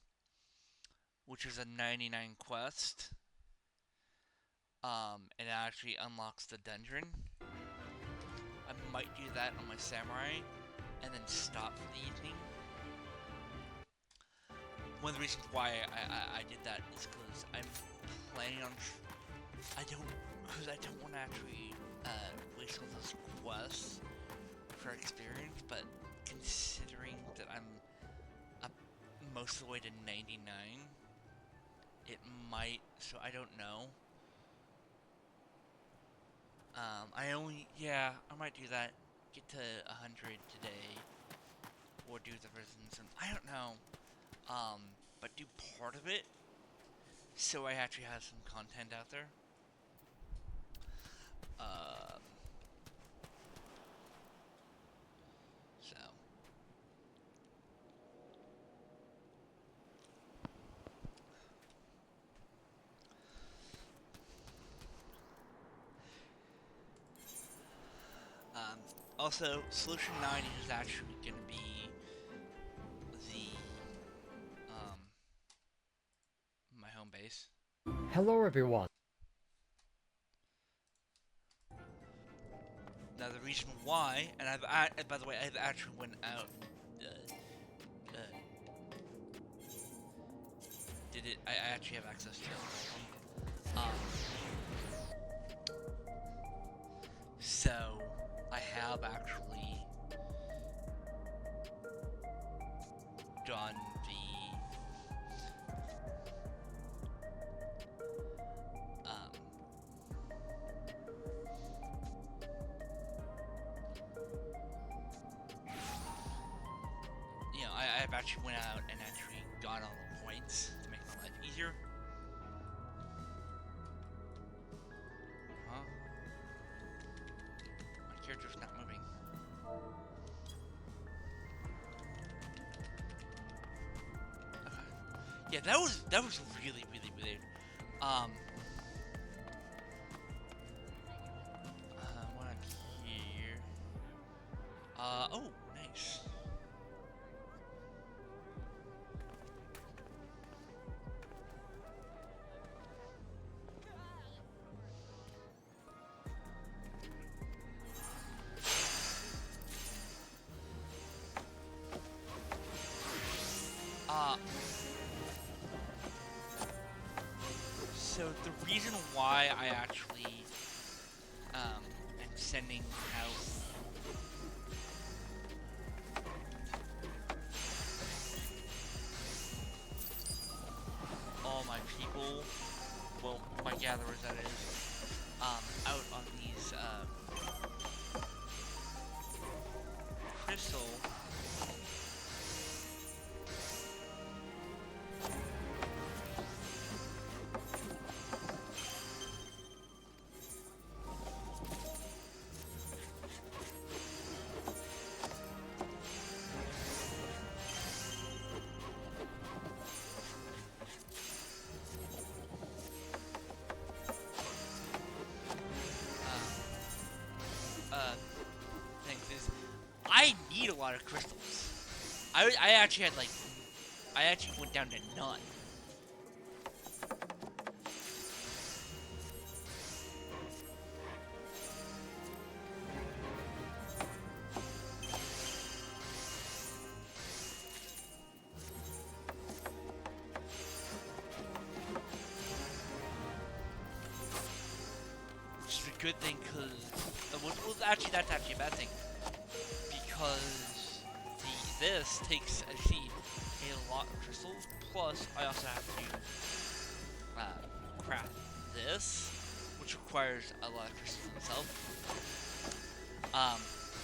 which is a 99 quest. And it actually unlocks the dungeon. I might do that on my samurai and then stop for the evening. One of the reasons why I did that is because I'm planning on I don't want to actually waste all those quests for experience, but considering that I'm up most of the way to 99, it might, so I don't know. I might do that, get to 100 today, or do the resistance, I don't know, but do part of it, so I actually have some content out there. Also, Solution 9 is actually going to be the, my home base. Hello, everyone. Now, the reason why, and by the way, I've actually went out, I actually have access to it. So, I have actually done I've actually went out and actually got all the points to make my life easier. Huh? My character's not moving. Okay. Yeah, that was really, really weird. What on here? Oh, nice. So the reason why I actually am sending out all my people, well, my gatherers that is, out on these crystal I need a lot of crystals. I actually had I actually went down to none. Which is a good thing, well, actually, that's actually a bad thing. Because this takes a lot of crystals, plus I also have to craft this, which requires a lot of crystals itself.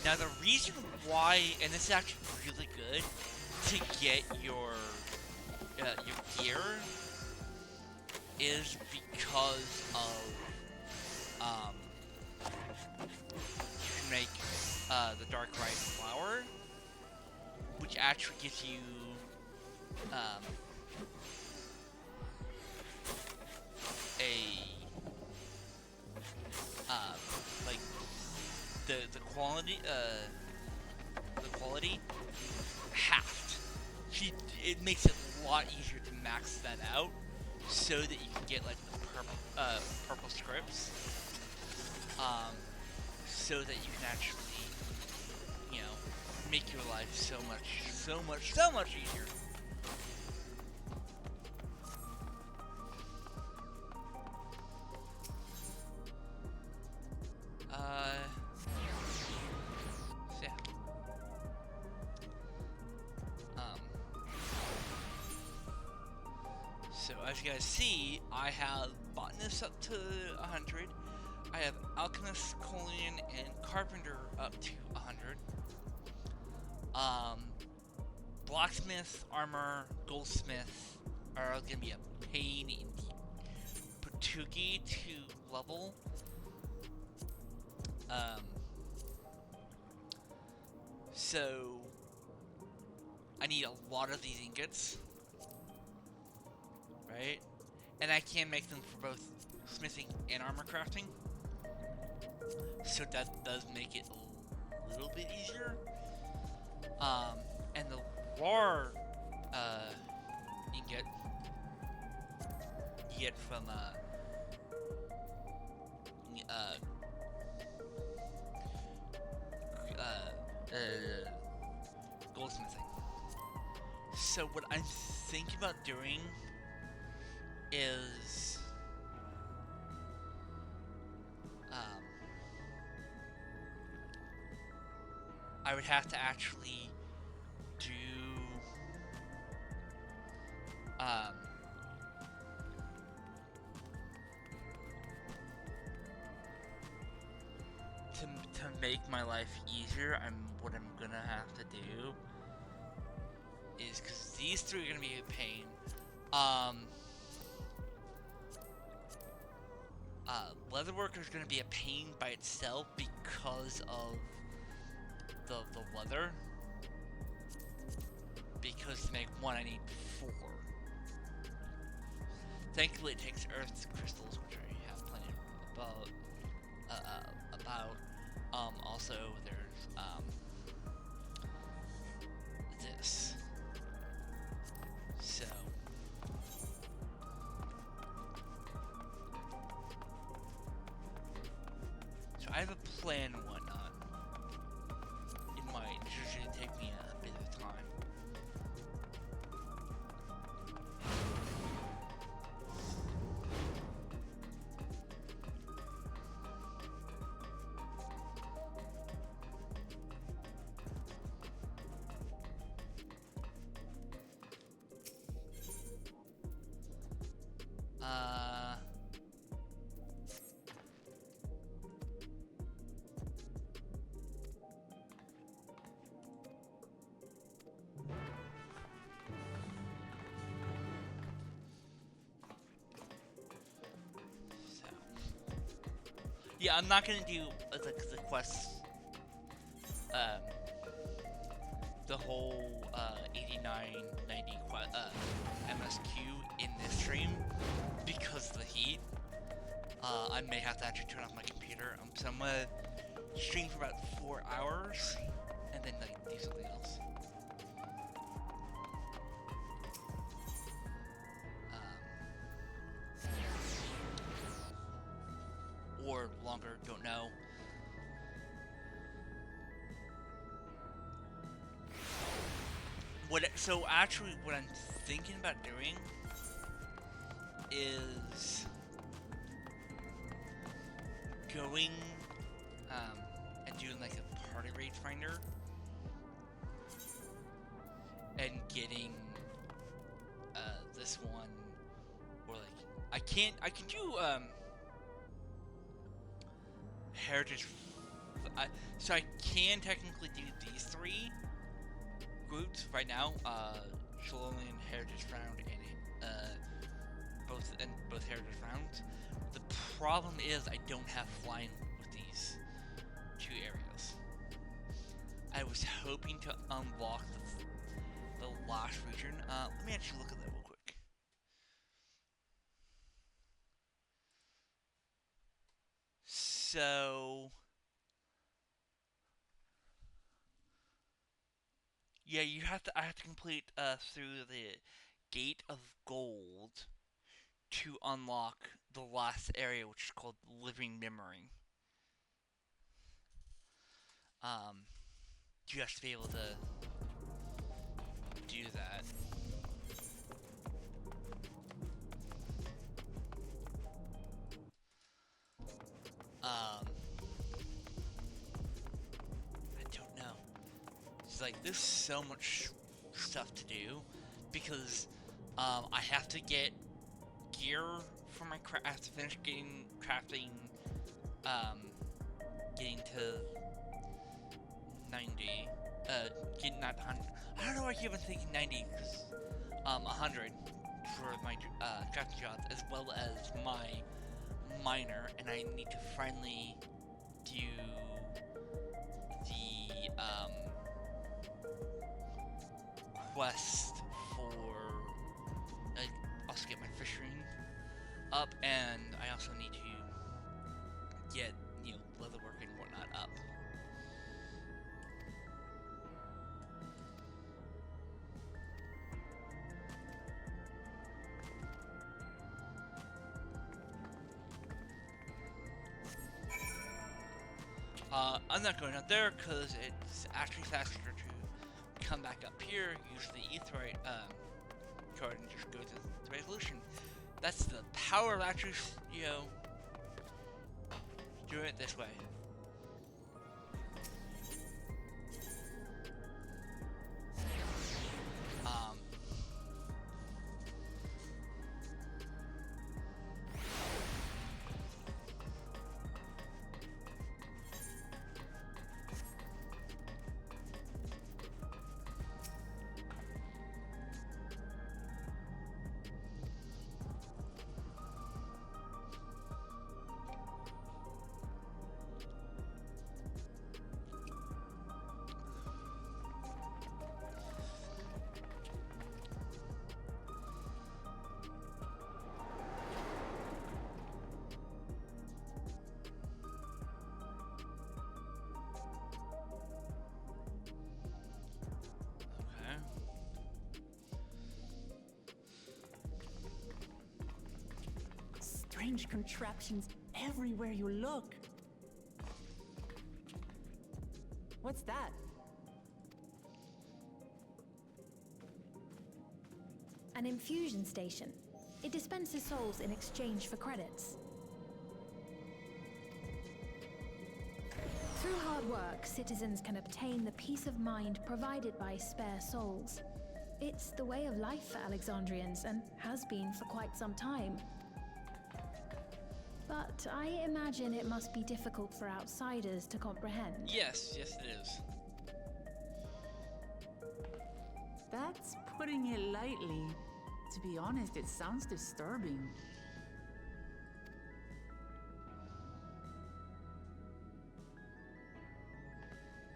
Now the reason why, and this is actually really good to get your gear, is because of you can make the dark right flower, which actually gives you a like the quality halved. It makes it a lot easier to max that out, so that you can get like the purple scripts, so that you can actually, you know, make your life so much easier. So yeah. So as you guys see, I have Botanist up to 100. I have Alchemist, Colonian, and Carpenter up to 100. Blacksmith, Armor, Goldsmith are gonna be a pain in the patoogie to level. So I need a lot of these ingots, right? And I can make them for both smithing and armor crafting, so that does make it a little bit easier. And the raw ingot you get from goldsmithing. So what I'm thinking about doing is I would have to actually do to make my life easier. What I'm gonna have to do is, because these three are gonna be a pain. Leatherworker is gonna be a pain by itself because of the leather. Because to make one, I need 4. Thankfully, it takes earth crystals, which I have plenty about. Also, there's this. So I have a plan and whatnot in mind. It's usually take me a bit of time. Yeah, I'm not gonna do the quests, the whole 8990 MSQ in this stream because of the heat. I may have to actually turn off my computer. So I'm gonna stream for about 4 hours and then like do something else. Or longer, don't know. So actually what I'm thinking about doing is going and doing like a party raid finder and getting this one, or like I can do heritage. So I can technically do these 3 groups right now. Shalonian, Heritage Found, and both in both heritage rounds. The problem is I don't have flying with these two areas. I was hoping to unlock the last region. Let me actually look at that real quick. So yeah, I have to complete through the Gate of Gold to unlock the last area, which is called Living Memory. Just to be able to do that. I don't know. It's like there's so much stuff to do because I have to get gear for my I have to finish crafting, getting to 90. Getting not 100. I don't know why I keep on thinking 90 because 100 for my crafting job as well as my miner, and I need to finally do the quest for also get my fishing up, and I also need to get leatherwork and whatnot up. I'm not going up there because it's actually faster to come back up here, use the Aetheryte card, and just go to the resolution. That's the power of actually, doing it this way. Strange contraptions everywhere you look. What's that? An infusion station. It dispenses souls in exchange for credits. Through hard work, citizens can obtain the peace of mind provided by spare souls. It's the way of life for Alexandrians and has been for quite some time. But I imagine it must be difficult for outsiders to comprehend. Yes, it is. That's putting it lightly. To be honest, it sounds disturbing.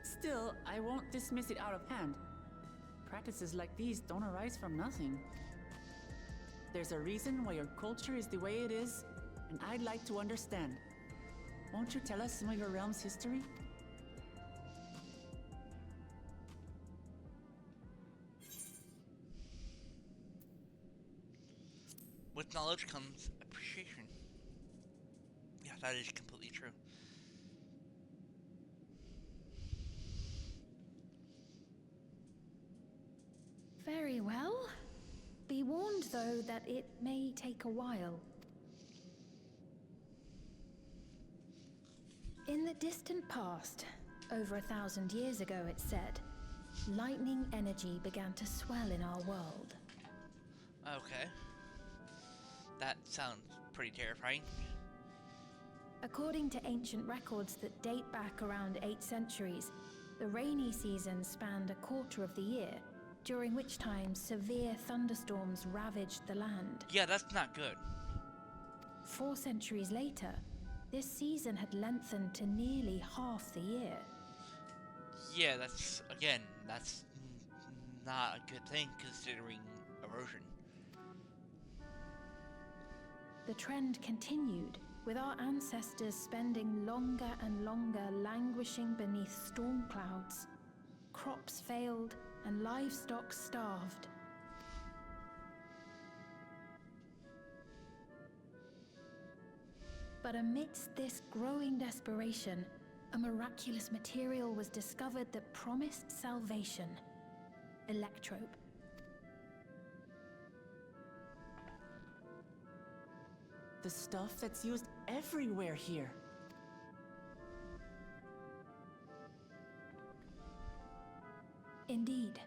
Still, I won't dismiss it out of hand. Practices like these don't arise from nothing. There's a reason why your culture is the way it is, and I'd like to understand. Won't you tell us some of your realm's history? With knowledge comes appreciation. Yeah, that is completely true. Very well. Be warned, though, that it may take a while. In the distant past, over 1,000 years ago, it's said, lightning energy began to swell in our world. Okay. That sounds pretty terrifying. According to ancient records that date back around 8 centuries, the rainy season spanned a quarter of the year, during which time severe thunderstorms ravaged the land. Yeah, that's not good. 4 centuries later, this season had lengthened to nearly half the year. Yeah, that's not a good thing considering erosion. The trend continued, with our ancestors spending longer and longer languishing beneath storm clouds. Crops failed and livestock starved. But amidst this growing desperation, a miraculous material was discovered that promised salvation: electrope. The stuff that's used everywhere here. Indeed.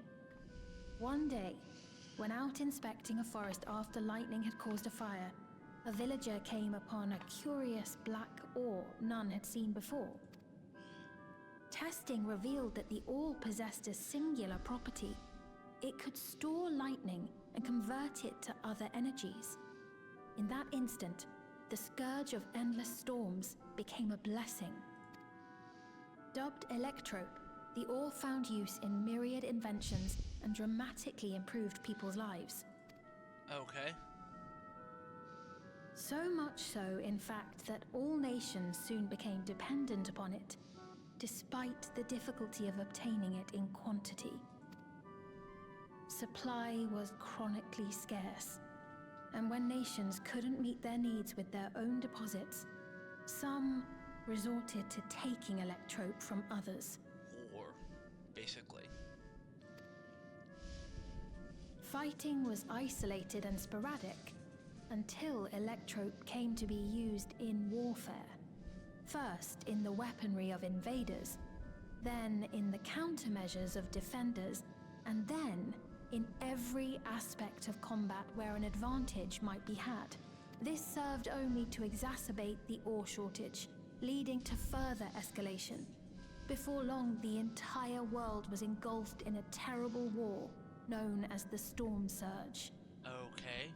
One day, when out inspecting a forest after lightning had caused a fire, a villager came upon a curious black ore none had seen before. Testing revealed that the ore possessed a singular property. It could store lightning and convert it to other energies. In that instant, the scourge of endless storms became a blessing. Dubbed electrope, the ore found use in myriad inventions and dramatically improved people's lives. Okay. So much so, in fact, that all nations soon became dependent upon it, despite the difficulty of obtaining it in quantity. Supply was chronically scarce, and when nations couldn't meet their needs with their own deposits, some resorted to taking electrope from others. War, basically. Fighting was isolated and sporadic until electrope came to be used in warfare. First in the weaponry of invaders, then in the countermeasures of defenders, and then in every aspect of combat where an advantage might be had. This served only to exacerbate the ore shortage, leading to further escalation. Before long, the entire world was engulfed in a terrible war known as the Storm Surge. Okay.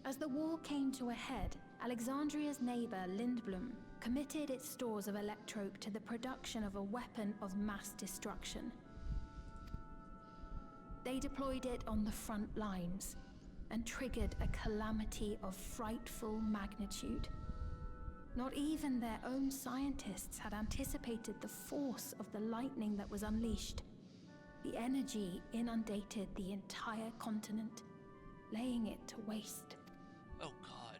As the war came to a head, Alexandria's neighbor, Lindblum, committed its stores of electrope to the production of a weapon of mass destruction. They deployed it on the front lines and triggered a calamity of frightful magnitude. Not even their own scientists had anticipated the force of the lightning that was unleashed. The energy inundated the entire continent, laying it to waste. Oh God.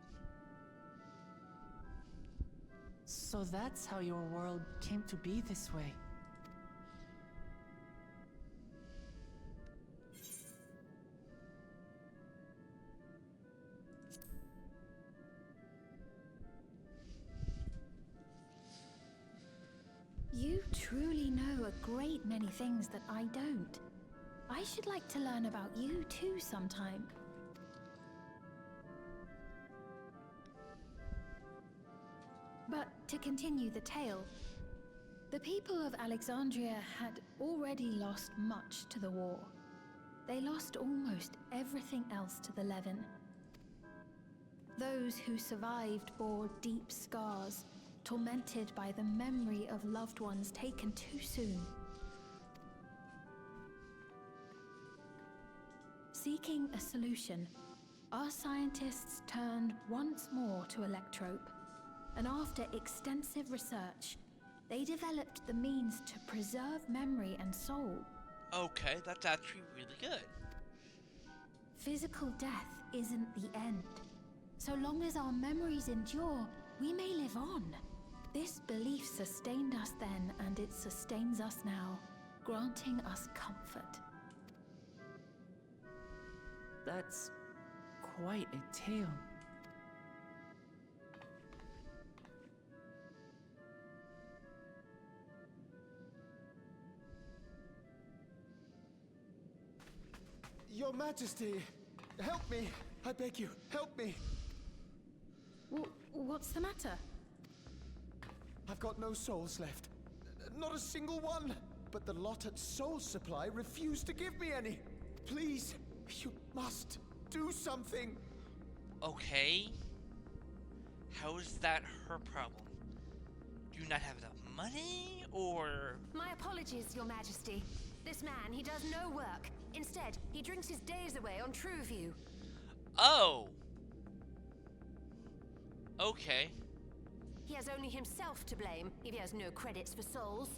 So that's how your world came to be this way. You truly know a great many things that I don't. I should like to learn about you too sometime. But to continue the tale, the people of Alexandria had already lost much to the war. They lost almost everything else to the Levin. Those who survived bore deep scars, tormented by the memory of loved ones taken too soon. Seeking a solution, our scientists turned once more to electrope, and after extensive research, they developed the means to preserve memory and soul. Okay, that's actually really good. Physical death isn't the end. So long as our memories endure, we may live on. This belief sustained us then, and it sustains us now, granting us comfort. That's quite a tale. Your Majesty, help me! I beg you, help me! What's the matter? I've got no souls left. Not a single one! But the lot at Soul Supply refused to give me any! Please, You must do something. Okay. How is that her problem? Do you not have enough money, or... My apologies, Your Majesty. This man, he does no work. Instead, he drinks his days away on Trueview. Oh! Okay. He has only himself to blame if he has no credits for souls.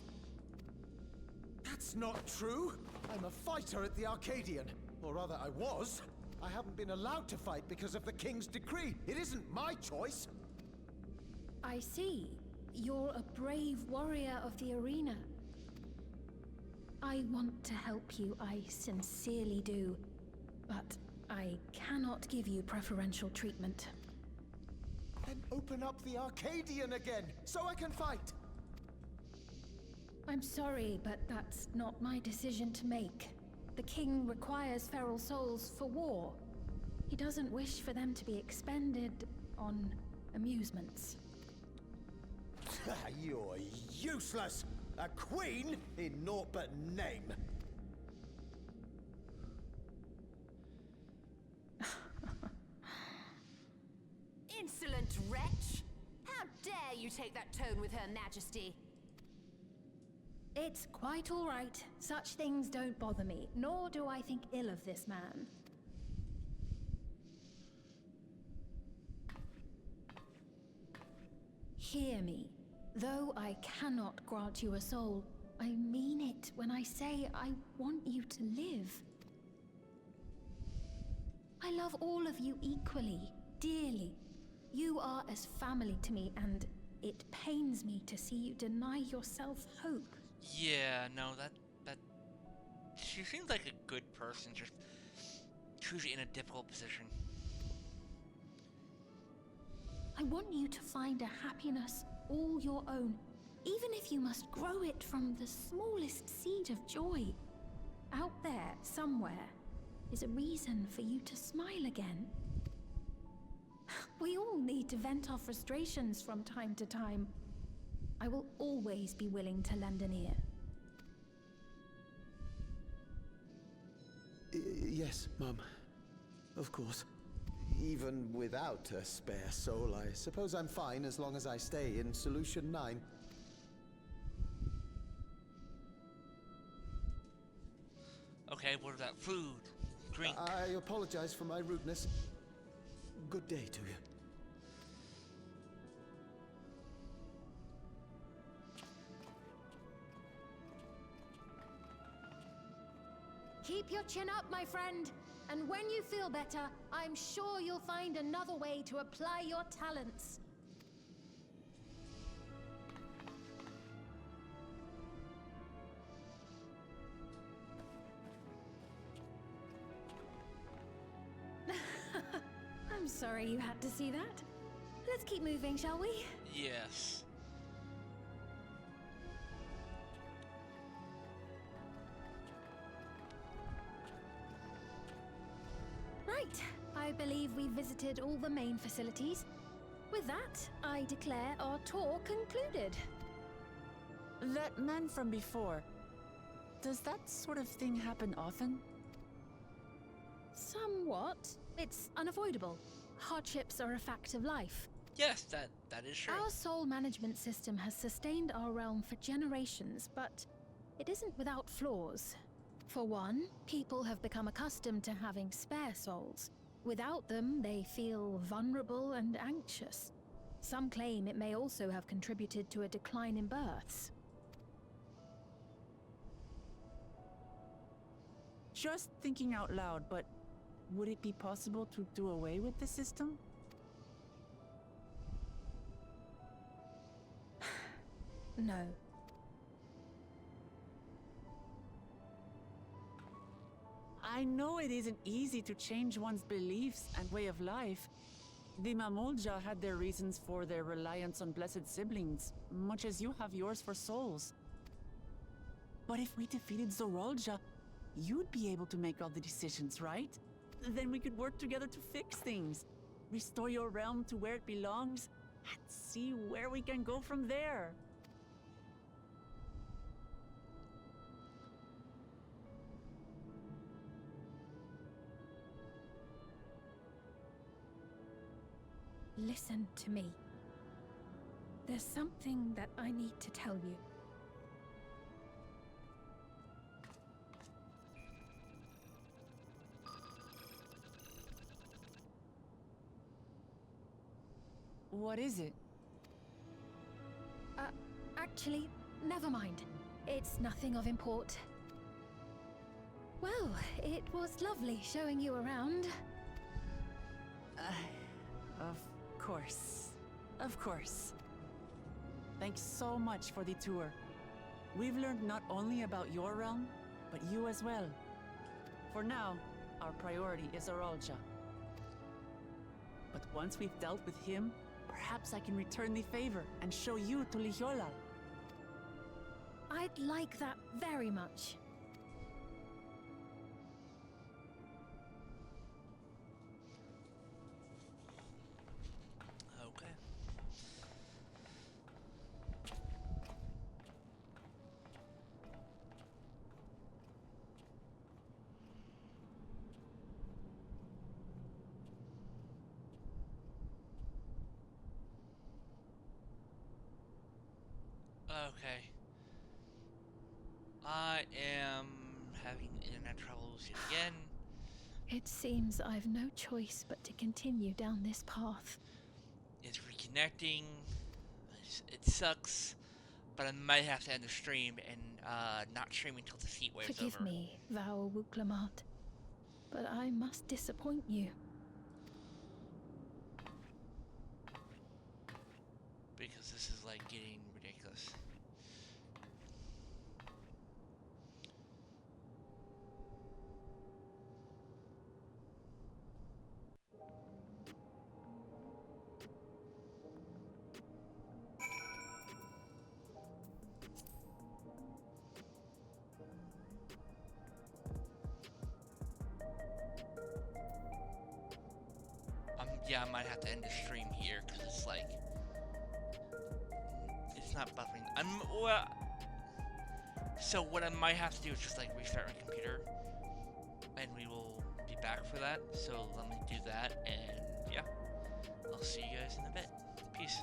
That's not true. I'm a fighter at the Arcadian. Or rather, I was. I haven't been allowed to fight because of the King's decree. It isn't my choice. I see. You're a brave warrior of the arena. I want to help you, I sincerely do. But I cannot give you preferential treatment. Then open up the Arcadian again, so I can fight. I'm sorry, but that's not my decision to make. The king requires feral souls for war. He doesn't wish for them to be expended on amusements. You're useless! A queen in naught but name! Insolent wretch! How dare you take that tone with Her Majesty? It's quite all right. Such things don't bother me, nor do I think ill of this man. Hear me. Though I cannot grant you a soul, I mean it when I say I want you to live. I love all of you equally, dearly. You are as family to me, and it pains me to see you deny yourself hope. Yeah, no, that... She seems like a good person, just... She was in a difficult position. I want you to find a happiness all your own, even if you must grow it from the smallest seed of joy. Out there, somewhere, is a reason for you to smile again. We all need to vent our frustrations from time to time. I will always be willing to lend an ear. Yes, Mum. Of course. Even without a spare soul, I suppose I'm fine as long as I stay in Solution 9. Okay, what about food? Drink? I apologize for my rudeness. Good day to you. Keep your chin up, my friend. And when you feel better, I'm sure you'll find another way to apply your talents. I'm sorry you had to see that. Let's keep moving, shall we? Yes. Right. I believe we visited all the main facilities. With that, I declare our tour concluded. That man from before, does that sort of thing happen often? Somewhat. It's unavoidable. Hardships are a fact of life. Yes, that is true. Our soul management system has sustained our realm for generations, but it isn't without flaws. For one, people have become accustomed to having spare souls. Without them, they feel vulnerable and anxious. Some claim it may also have contributed to a decline in births. Just thinking out loud, but would it be possible to do away with the system? No. I know it isn't easy to change one's beliefs and way of life. The Mamolja had their reasons for their reliance on blessed siblings, much as you have yours for souls. But if we defeated Zorolja, you'd be able to make all the decisions, right? Then we could work together to fix things, restore your realm to where it belongs, and see where we can go from there. Listen to me. There's something that I need to tell you. What is it? Actually, never mind. It's nothing of import. Well, it was lovely showing you around. Of course. Of course. Thanks so much for the tour. We've learned not only about your realm, but you as well. For now, our priority is Aralja. But once we've dealt with him, perhaps I can return the favor and show you to Lihiolal. I'd like that very much. Okay. Okay. I am having internet troubles yet again. It seems I've no choice but to continue down this path. It's reconnecting. It sucks, but I might have to end the stream and not stream until the heat wave's Forgive over. me, Val Wuklamat, but I must disappoint you. Because this is like getting ridiculous. Yeah, I might have to end the stream here because it's like it's not buffering. Well, so what I might have to do is just like restart my computer, and we will be back for that. So let me do that, and yeah, I'll see you guys in a bit. Peace.